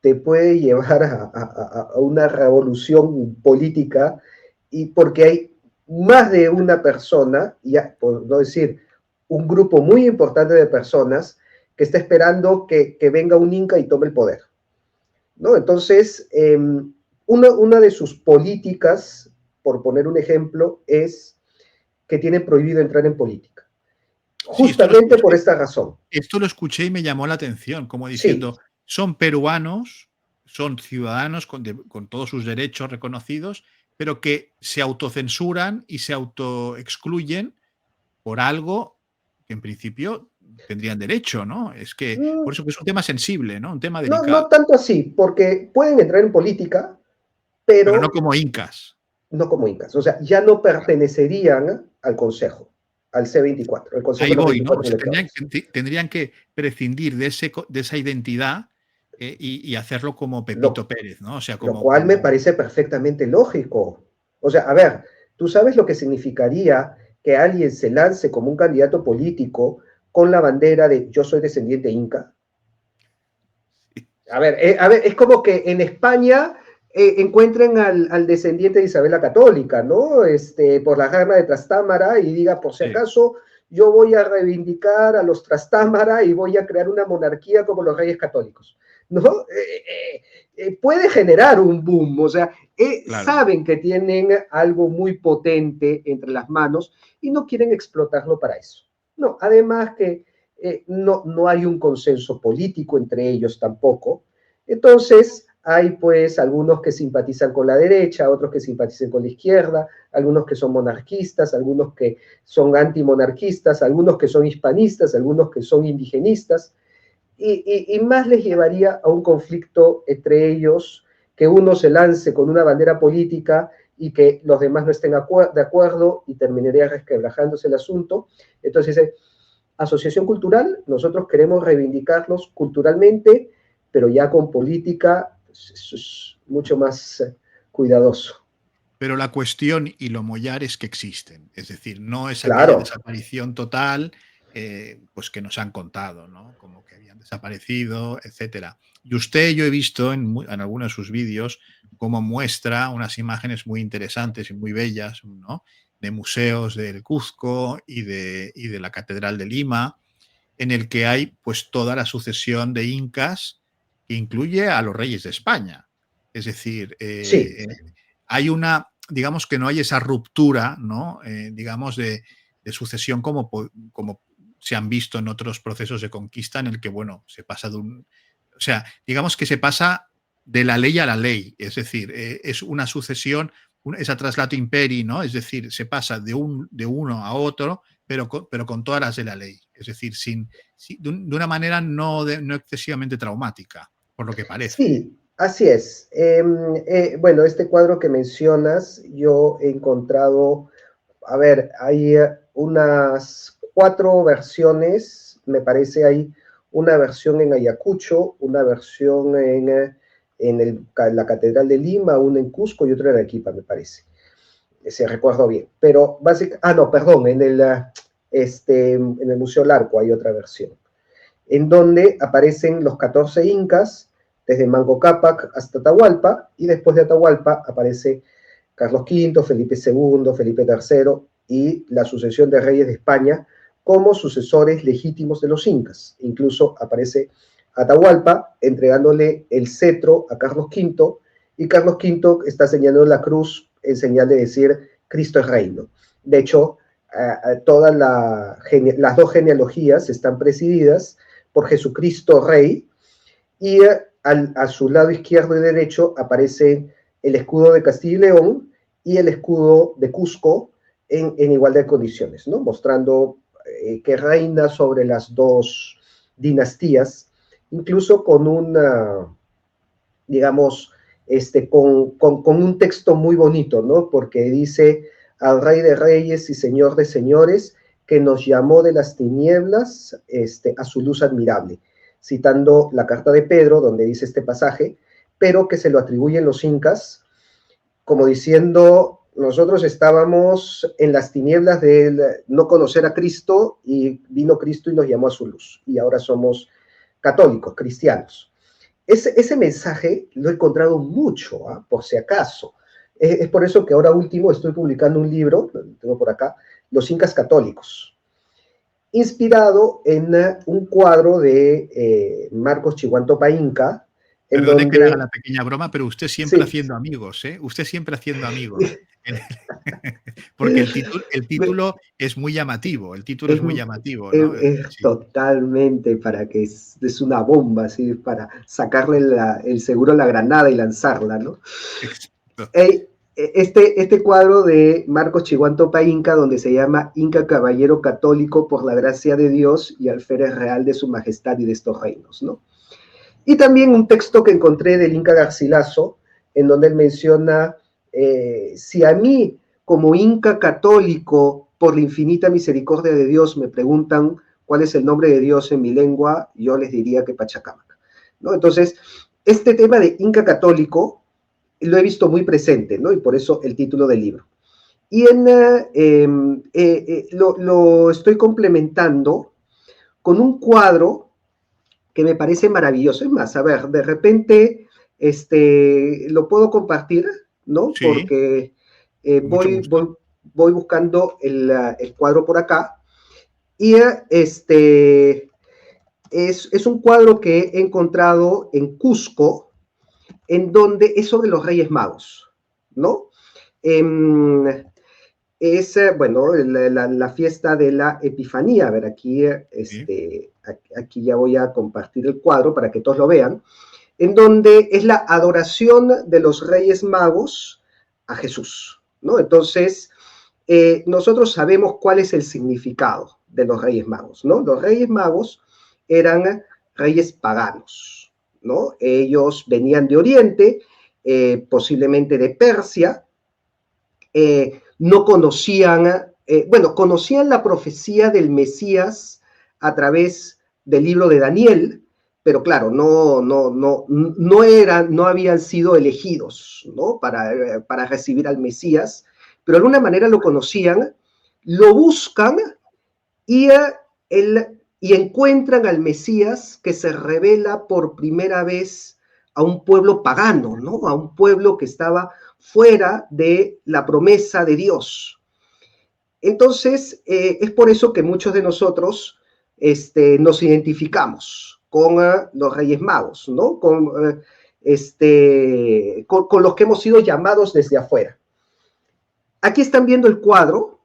te puede llevar a una revolución política, y porque hay más de una persona, ya por no decir un grupo muy importante de personas, que está esperando que venga un inca y tome el poder, ¿no? Entonces, una de sus políticas, por poner un ejemplo, es que tiene prohibido entrar en política, Sí, justamente por esta razón. esto lo escuché y me llamó la atención, como Sí, diciendo, son peruanos, son ciudadanos con todos sus derechos reconocidos, pero que se autocensuran y se autoexcluyen por algo que en principio tendrían derecho, ¿no? Es que por mm, eso que es un tema sensible, ¿no? Un tema no, no delicado, tanto así, porque pueden entrar en política, pero no pero como incas. no como incas. O sea, ya no pertenecerían al Consejo, al C24, el Consejo Ahí de los voy, ¿no? O 24 sea, tendrían, electores. tendrían que prescindir de esa identidad y hacerlo como Lo, Pepito Pérez, ¿no? O sea, lo como, cual me como parece perfectamente lógico. O sea, a ver, ¿tú sabes lo que significaría que alguien se lance como un candidato político con la bandera de yo soy descendiente inca? A ver, es como que en España encuentren al descendiente de Isabel la Católica, ¿no? Por la rama de Trastámara y diga, por si sí, acaso, yo voy a reivindicar a los Trastámara y voy a crear una monarquía como los reyes católicos, ¿no? Puede generar un boom, o sea, claro. saben que tienen algo muy potente entre las manos y no quieren explotarlo para eso. No, además que no hay un consenso político entre ellos tampoco. Entonces, hay pues algunos que simpatizan con la derecha, otros que simpatizan con la izquierda, algunos que son monarquistas, algunos que son antimonarquistas, algunos que son hispanistas, algunos que son indigenistas, y más les llevaría a un conflicto entre ellos, que uno se lance con una bandera política y que los demás no estén de acuerdo y terminaría resquebrajándose el asunto. Entonces, asociación cultural, nosotros queremos reivindicarnos culturalmente, pero ya con política pues, eso es mucho más cuidadoso. Pero la cuestión y lo mollar es que existen. Es decir, no es aquella Claro, desaparición total, pues que nos han contado, ¿no? Como que habían desaparecido, etcétera. Y usted, yo he visto en algunos de sus vídeos cómo muestra unas imágenes muy interesantes y muy bellas, ¿no? De museos del Cuzco y de la Catedral de Lima, en el que hay pues toda la sucesión de incas que incluye a los reyes de España. Es decir, sí, hay digamos que no hay esa ruptura, ¿no? Digamos, de sucesión como se han visto en otros procesos de conquista en el que, bueno, se pasa o sea, digamos que se pasa de la ley a la ley, es decir, es una sucesión, esa traslato imperi, ¿no? Es decir, se pasa de uno a otro, pero con todas las de la ley, es decir, de una manera no excesivamente traumática, por lo que parece. ¿Eh? sí, así es. Bueno, este cuadro que mencionas, yo he encontrado, a ver, hay unas 4 versiones, me parece, hay una versión en Ayacucho, una versión en la Catedral de Lima, una en Cusco y otra en Arequipa, me parece, si recuerdo bien. Pero básicamente, no, perdón, en el Museo Larco hay otra versión, en donde aparecen los 14 incas, desde Manco Cápac hasta Atahualpa, y después de Atahualpa aparece Carlos V, Felipe II, Felipe III y la sucesión de reyes de España como sucesores legítimos de los incas. Incluso aparece Atahualpa entregándole el cetro a Carlos V, y Carlos V está señalando la cruz en señal de decir Cristo es reino. De hecho, todas las dos genealogías están presididas por Jesucristo Rey, y a su lado izquierdo y derecho aparecen el escudo de Castilla y León y el escudo de Cusco en igualdad de condiciones, ¿no? Mostrando que reina sobre las dos dinastías, incluso con una, digamos, con un texto muy bonito, ¿no? Porque dice: al Rey de Reyes y Señor de Señores, que nos llamó de las tinieblas a su luz admirable, citando la carta de Pedro, donde dice este pasaje, pero que se lo atribuyen los incas, como diciendo: nosotros estábamos en las tinieblas de no conocer a Cristo, y vino Cristo y nos llamó a su luz, y ahora somos católicos, cristianos. Ese mensaje lo he encontrado mucho, por si acaso. Es por eso que ahora último estoy publicando un libro, lo tengo por acá, Los Incas Católicos, inspirado en un cuadro de Marcos Chihuantopa Inca, en Perdone que le haga donde, la pequeña broma, pero usted siempre sí, haciendo amigos, ¿eh? Usted siempre haciendo amigos. Porque el título es muy llamativo, el título es, es muy llamativo, ¿no? es Sí. totalmente para que es una bomba, así, para sacarle el seguro a la granada y lanzarla, ¿no? Exacto. Este cuadro de Marcos Chihuantopa Inca, donde se llama Inca Caballero Católico por la gracia de Dios y alférez real de su majestad y de estos reinos, ¿no? Y también un texto que encontré del Inca Garcilaso, en donde él menciona: si a mí, como Inca católico, por la infinita misericordia de Dios, me preguntan cuál es el nombre de Dios en mi lengua, yo les diría que Pachacamac, ¿no? Entonces, este tema de Inca católico lo he visto muy presente, ¿no? Y por eso el título del libro. Y lo estoy complementando con un cuadro que me parece maravilloso. Es más, a ver, de repente lo puedo compartir, ¿no? Sí, Porque con mucho gusto. voy buscando el cuadro por acá. Y es un cuadro que he encontrado en Cusco, en donde es sobre los Reyes Magos, ¿no? Eh, bueno, la fiesta de la Epifanía. A ver, Sí. aquí ya voy a compartir el cuadro para que todos lo vean, en donde es la adoración de los Reyes Magos a Jesús, ¿no? Entonces, nosotros sabemos cuál es el significado de los Reyes Magos, ¿no? Los Reyes Magos eran reyes paganos, ¿no? Ellos venían de Oriente, posiblemente de Persia, no conocían, bueno, conocían la profecía del Mesías a través del libro de Daniel, pero claro, no habían sido elegidos, ¿no? Para recibir al Mesías, pero de alguna manera lo conocían, lo buscan, y, y encuentran al Mesías, que se revela por primera vez a un pueblo pagano, ¿no? A un pueblo que estaba fuera de la promesa de Dios. Entonces, es por eso que muchos de nosotros nos identificamos con los Reyes Magos, ¿no? Con los que hemos sido llamados desde afuera. Aquí están viendo el cuadro,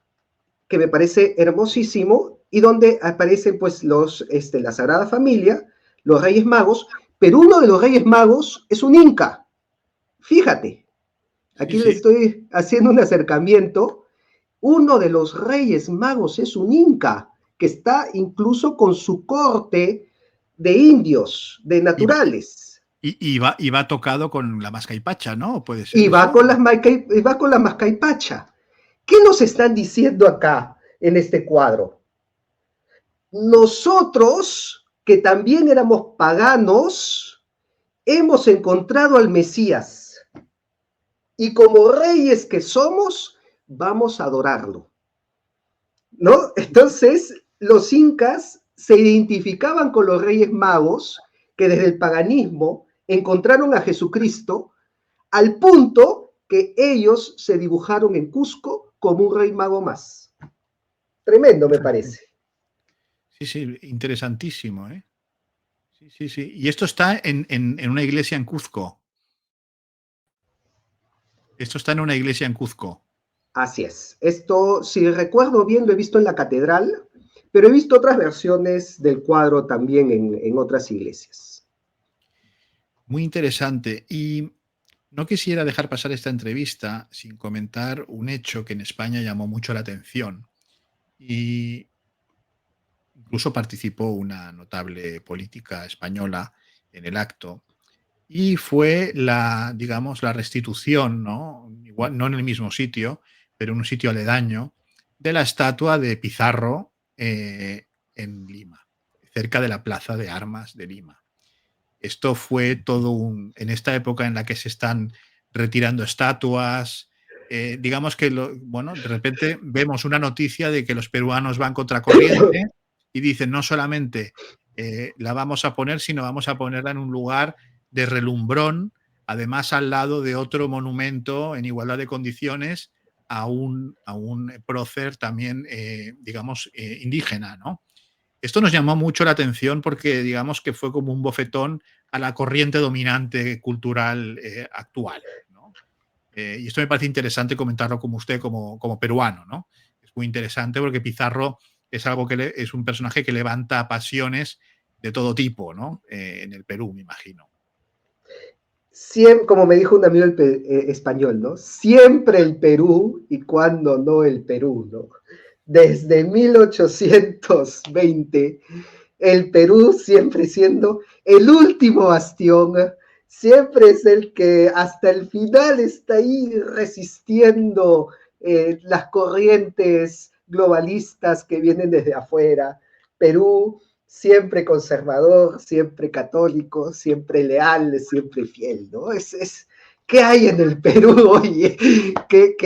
que me parece hermosísimo, y donde aparecen pues la Sagrada Familia, los Reyes Magos, pero uno de los Reyes Magos es un inca. Fíjate, Sí, aquí le sí. estoy haciendo un acercamiento. Uno de los Reyes Magos es un inca, que está incluso con su corte de indios, de Y va, naturales, y va tocado con la mascaipacha, ¿no? ¿Puede ser y eso? va con la mascaipacha. ¿Qué nos están diciendo acá en este cuadro? Nosotros, que también éramos paganos, hemos encontrado al Mesías, y como reyes que somos, vamos a adorarlo, ¿no? Entonces, los incas se identificaban con los Reyes Magos, que desde el paganismo encontraron a Jesucristo al punto que ellos se dibujaron en Cusco como un rey mago más. Tremendo, me parece. Sí, sí, interesantísimo, ¿eh? Sí, sí, sí. Y esto está en una iglesia en Cuzco. Esto está en una iglesia en Cuzco. Así es. Esto, si recuerdo bien, lo he visto en la catedral, pero he visto otras versiones del cuadro también en otras iglesias. Muy interesante. Y no quisiera dejar pasar esta entrevista sin comentar un hecho que en España llamó mucho la atención. Y incluso participó una notable política española en el acto. Y fue la, digamos, la restitución, ¿no? Igual, no en el mismo sitio, pero en un sitio aledaño, de la estatua de Pizarro en Lima, cerca de la Plaza de Armas de Lima. Esto fue todo un, en esta época en la que se están retirando estatuas, digamos que, bueno, de repente vemos una noticia de que los peruanos van contracorriente y dicen no solamente la vamos a poner, sino vamos a ponerla en un lugar de relumbrón, además al lado de otro monumento en igualdad de condiciones a un prócer también, digamos, indígena, ¿no? Esto nos llamó mucho la atención porque digamos que fue como un bofetón a la corriente dominante cultural actual, ¿no? Y esto me parece interesante comentarlo como usted, como peruano, ¿no? Es muy interesante porque Pizarro es algo que es un personaje que levanta pasiones de todo tipo, ¿no? En el Perú, me imagino. Siempre, como me dijo un amigo español, ¿no? Siempre el Perú y cuando no el Perú, ¿no? Desde 1820, el Perú siempre siendo el último bastión, siempre es el que hasta el final está ahí resistiendo las corrientes globalistas que vienen desde afuera. Perú siempre conservador, siempre católico, siempre leal, siempre fiel, ¿no? ¿Qué hay en el Perú, oye? Que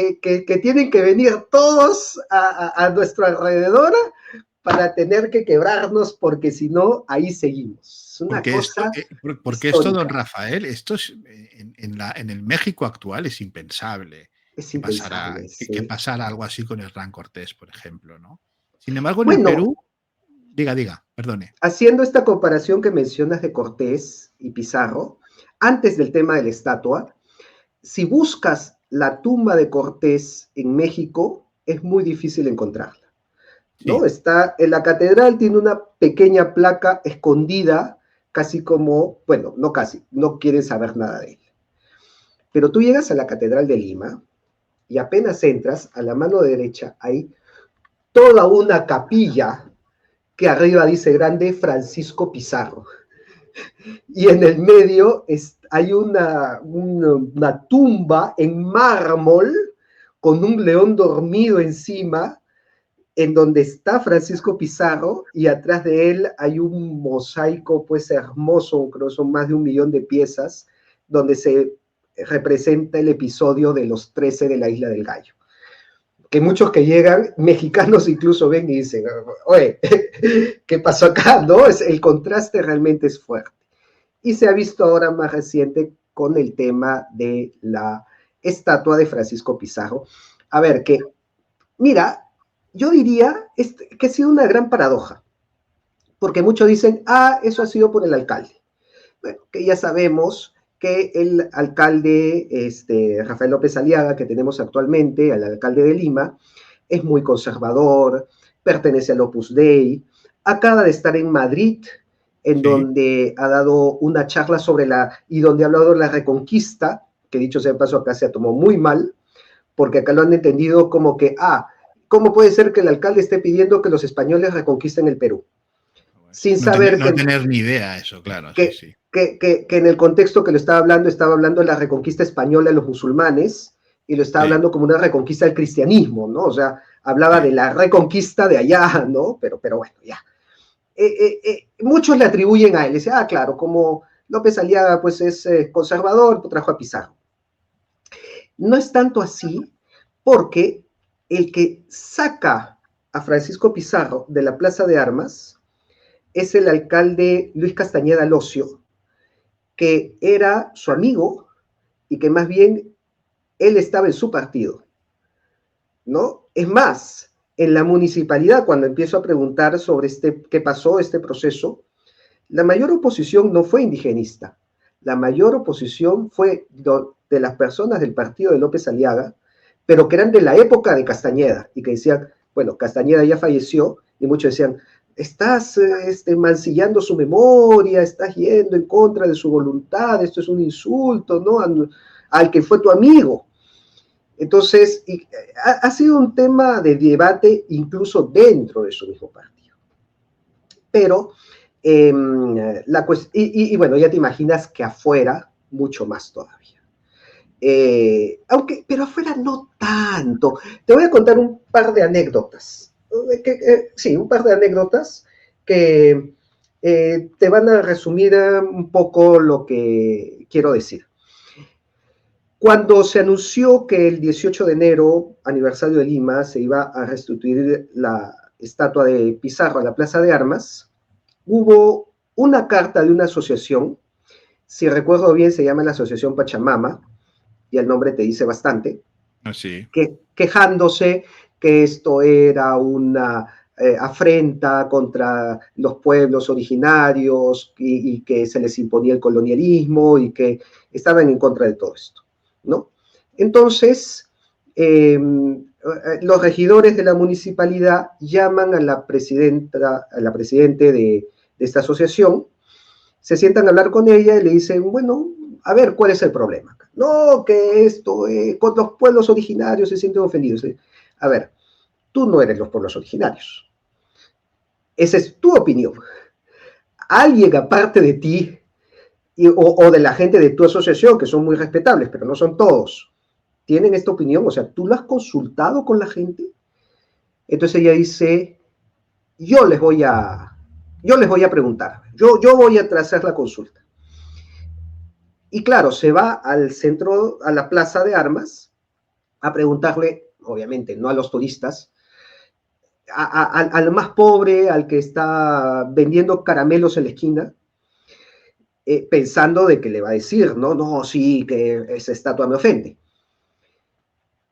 tienen que venir todos a nuestro alrededor para tener que quebrarnos, porque si no, ahí seguimos. Es una cosa Porque esto, don histórica. Rafael, esto es, en el México actual es impensable Es impensable, que sí. pasara algo así con Hernán Cortés, por ejemplo, ¿no? Sin embargo, en el Bueno, Perú, diga, perdone. haciendo esta comparación que mencionas de Cortés y Pizarro, antes del tema de la estatua, si buscas la tumba de Cortés en México, es muy difícil encontrarla, ¿no? Sí, Está en la catedral, tiene una pequeña placa escondida, casi como, bueno, no casi, no quieren saber nada de él. Pero tú llegas a la Catedral de Lima y apenas entras, a la mano derecha hay toda una capilla que arriba dice grande Francisco Pizarro. Y en el medio hay una tumba en mármol con un león dormido encima, en donde está Francisco Pizarro, y atrás de él hay un mosaico pues hermoso, creo que son más de 1 millón de piezas, donde se representa el episodio de los 13 de la Isla del Gallo. Que muchos que llegan, mexicanos incluso ven y dicen, oye, ¿qué pasó acá? ¿No? El contraste realmente es fuerte. Y se ha visto ahora más reciente con el tema de la estatua de Francisco Pizarro. A ver, que, mira, yo diría que ha sido una gran paradoja, porque muchos dicen, eso ha sido por el alcalde. Bueno, que ya sabemos que el alcalde Rafael López Aliaga, que tenemos actualmente, el alcalde de Lima, es muy conservador, pertenece al Opus Dei, acaba de estar en Madrid, en sí. donde ha dado una charla y donde ha hablado de la reconquista, que dicho sea de paso acá se tomó muy mal, porque acá lo han entendido como que, ¿cómo puede ser que el alcalde esté pidiendo que los españoles reconquisten el Perú? Sin No, saber no tener ni idea eso, claro, sí, que, sí. que en el contexto que lo estaba hablando de la reconquista española de los musulmanes, y lo estaba Sí, hablando como una reconquista del cristianismo, ¿no? O sea, hablaba de sí. la reconquista de allá, ¿no? Pero bueno, ya. Muchos le atribuyen a él, dice, claro, como López Aliaga pues es conservador, pues trajo a Pizarro. No es tanto así, porque el que saca a Francisco Pizarro de la Plaza de Armas es el alcalde Luis Castañeda Locio, que era su amigo y que más bien él estaba en su partido, ¿no? Es más, en la municipalidad, cuando empiezo a preguntar sobre qué pasó, este proceso, la mayor oposición no fue indigenista, la mayor oposición fue de las personas del partido de López Aliaga, pero que eran de la época de Castañeda y que decían, bueno, Castañeda ya falleció y muchos decían, estás mancillando su memoria, estás yendo en contra de su voluntad, esto es un insulto, ¿no? Al que fue tu amigo. Entonces, ha sido un tema de debate incluso dentro de su mismo partido. Pero, bueno, ya te imaginas que afuera, mucho más todavía. Pero afuera no tanto. Te voy a contar un par de anécdotas. Sí, un par de anécdotas que te van a resumir un poco lo que quiero decir. Cuando se anunció que el 18 de enero, aniversario de Lima, se iba a restituir la estatua de Pizarro a la Plaza de Armas, hubo una carta de una asociación, si recuerdo bien se llama la Asociación Pachamama, y el nombre te dice bastante, Así. quejándose que esto era una afrenta contra los pueblos originarios y que se les imponía el colonialismo y que estaban en contra de todo esto, ¿no? Entonces, los regidores de la municipalidad llaman a la presidente de esta asociación, se sientan a hablar con ella y le dicen, bueno, a ver, ¿cuál es el problema? No, que esto, con los pueblos originarios se sienten ofendidos. A ver, tú no eres los pueblos originarios. Esa es tu opinión. Alguien aparte de ti o de la gente de tu asociación, que son muy respetables, pero no son todos, tienen esta opinión. O sea, ¿tú lo has consultado con la gente? Entonces ella dice, yo les voy a preguntar, yo voy a hacer la consulta. Y claro, se va al centro, a la plaza de armas, a preguntarle, obviamente, no a los turistas, al más pobre, al que está vendiendo caramelos en la esquina, pensando de que le va a decir, no, no, sí, que esa estatua me ofende.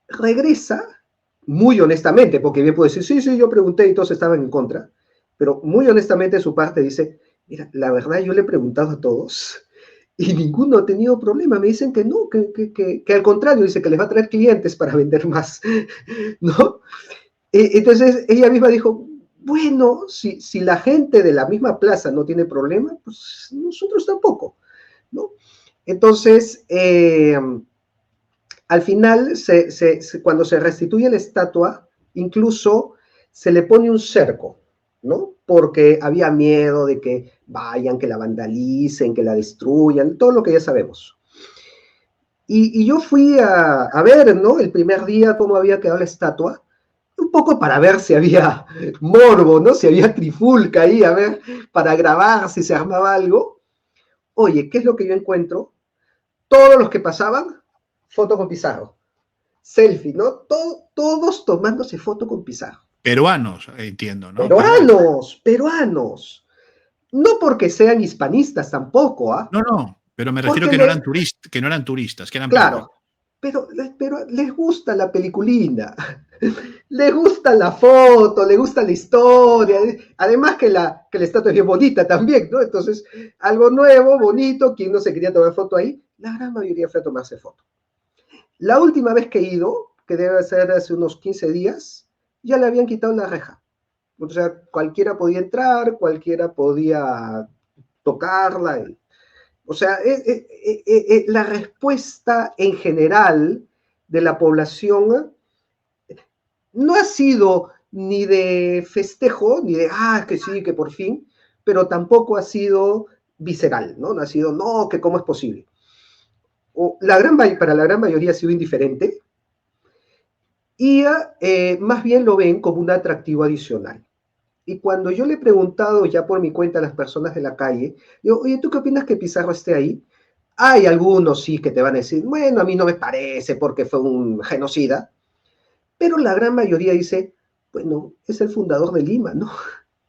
Regresa, muy honestamente, porque bien puede decir, sí, sí, yo pregunté y todos estaban en contra, pero muy honestamente de su parte dice, mira, la verdad yo le he preguntado a todos y ninguno ha tenido problema. Me dicen que no, que al contrario, dice que les va a traer clientes para vender más, ¿no? Entonces ella misma dijo, bueno, si la gente de la misma plaza no tiene problema, pues nosotros tampoco, ¿no? Entonces, al final, cuando se restituye la estatua, incluso se le pone un cerco, ¿no? Porque había miedo de que vayan, que la vandalicen, que la destruyan, todo lo que ya sabemos. Y yo fui a ver, ¿no? El primer día cómo había quedado la estatua, un poco para ver si había morbo, ¿no? Si había trifulca ahí, a ver, para grabar si se armaba algo. Oye, ¿qué es lo que yo encuentro? Todos los que pasaban, foto con Pizarro. Selfie, ¿no? Todos tomándose foto con Pizarro. Peruanos, entiendo, ¿no? Peruanos. No porque sean hispanistas tampoco, ¿ah? No, no, pero me refiero Porque que no eran turistas, que eran peruanos. claro, pero les gusta la peliculina, les gusta la foto, les gusta la historia, además que la estatua es bien bonita también, ¿no? Entonces, algo nuevo, bonito, quien no se quería tomar foto ahí, la gran mayoría fue a tomarse foto. La última vez que he ido, que debe ser hace unos 15 días, ya le habían quitado la reja. O sea, cualquiera podía entrar, cualquiera podía tocarla. O sea, la respuesta en general de la población no ha sido ni de festejo, ni de, que sí, que por fin, pero tampoco ha sido visceral, ¿no? No ha sido, no, que cómo es posible. Para la gran mayoría ha sido indiferente y más bien lo ven como un atractivo adicional. Y cuando yo le he preguntado ya por mi cuenta a las personas de la calle, digo, oye, ¿tú qué opinas que Pizarro esté ahí? Hay algunos sí que te van a decir, bueno, a mí no me parece porque fue un genocida, pero la gran mayoría dice, bueno, es el fundador de Lima, ¿no?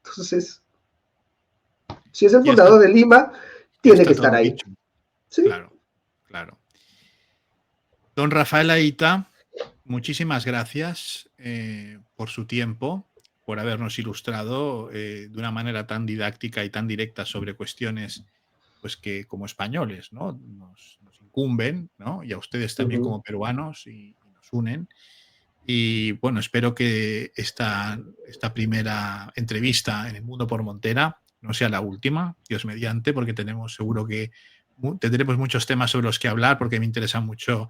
Entonces, si es el Ya está, fundador de Lima, ya tiene que está estar todo ahí. dicho. Sí. claro, claro. Don Rafael Aita, muchísimas gracias por su tiempo, por habernos ilustrado de una manera tan didáctica y tan directa sobre cuestiones pues que como españoles, ¿no? Nos incumben, ¿no? Y a ustedes también Ujú. como peruanos y nos unen. Y bueno, espero que esta primera entrevista en El Mundo por Montera no sea la última, Dios mediante, porque tenemos seguro que tendremos muchos temas sobre los que hablar, porque me interesa mucho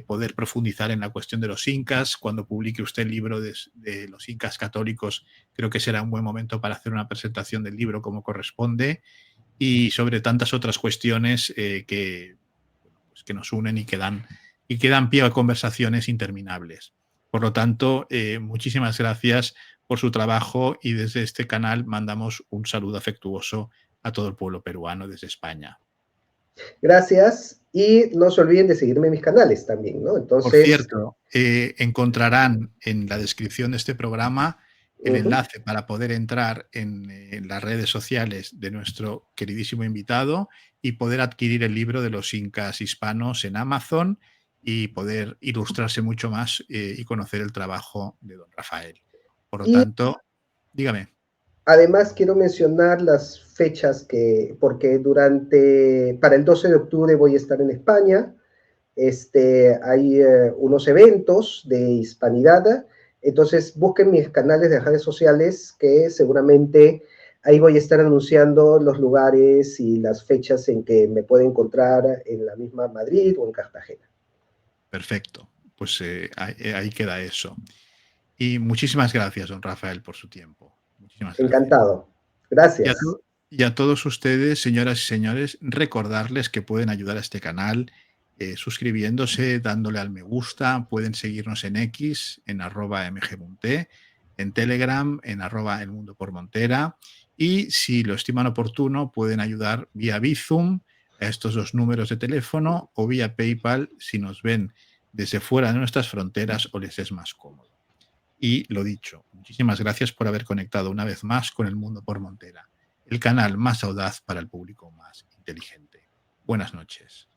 poder profundizar en la cuestión de los incas. Cuando publique usted el libro de los incas católicos, creo que será un buen momento para hacer una presentación del libro como corresponde y sobre tantas otras cuestiones bueno, pues que nos unen y que dan pie a conversaciones interminables. Por lo tanto, muchísimas gracias por su trabajo y desde este canal mandamos un saludo afectuoso a todo el pueblo peruano desde España. Gracias y no se olviden de seguirme en mis canales también, ¿no? Por Entonces, cierto, encontrarán en la descripción de este programa el ujú, enlace para poder entrar en las redes sociales de nuestro queridísimo invitado y poder adquirir el libro de los incas hispanos en Amazon y poder ilustrarse mucho más y conocer el trabajo de don Rafael. Por lo y tanto, dígame. además quiero mencionar las fechas porque para el 12 de octubre voy a estar en España. Hay unos eventos de hispanidad, entonces busquen mis canales de redes sociales que seguramente ahí voy a estar anunciando los lugares y las fechas en que me pueden encontrar en la misma Madrid o en Cartagena. Perfecto. Pues ahí queda eso. Y muchísimas gracias, don Rafael, por su tiempo. Muchísimas gracias. Encantado. Y a, Gracias. to- y a todos ustedes, señoras y señores, recordarles que pueden ayudar a este canal suscribiéndose, dándole al me gusta, pueden seguirnos en X, en @mgmonté, en Telegram, en @el mundo por Montera, y si lo estiman oportuno, pueden ayudar vía Bizum a estos dos números de teléfono o vía PayPal si nos ven desde fuera de nuestras fronteras o les es más cómodo. Y lo dicho, muchísimas gracias por haber conectado una vez más con El Mundo por Montera, el canal más audaz para el público más inteligente. Buenas noches.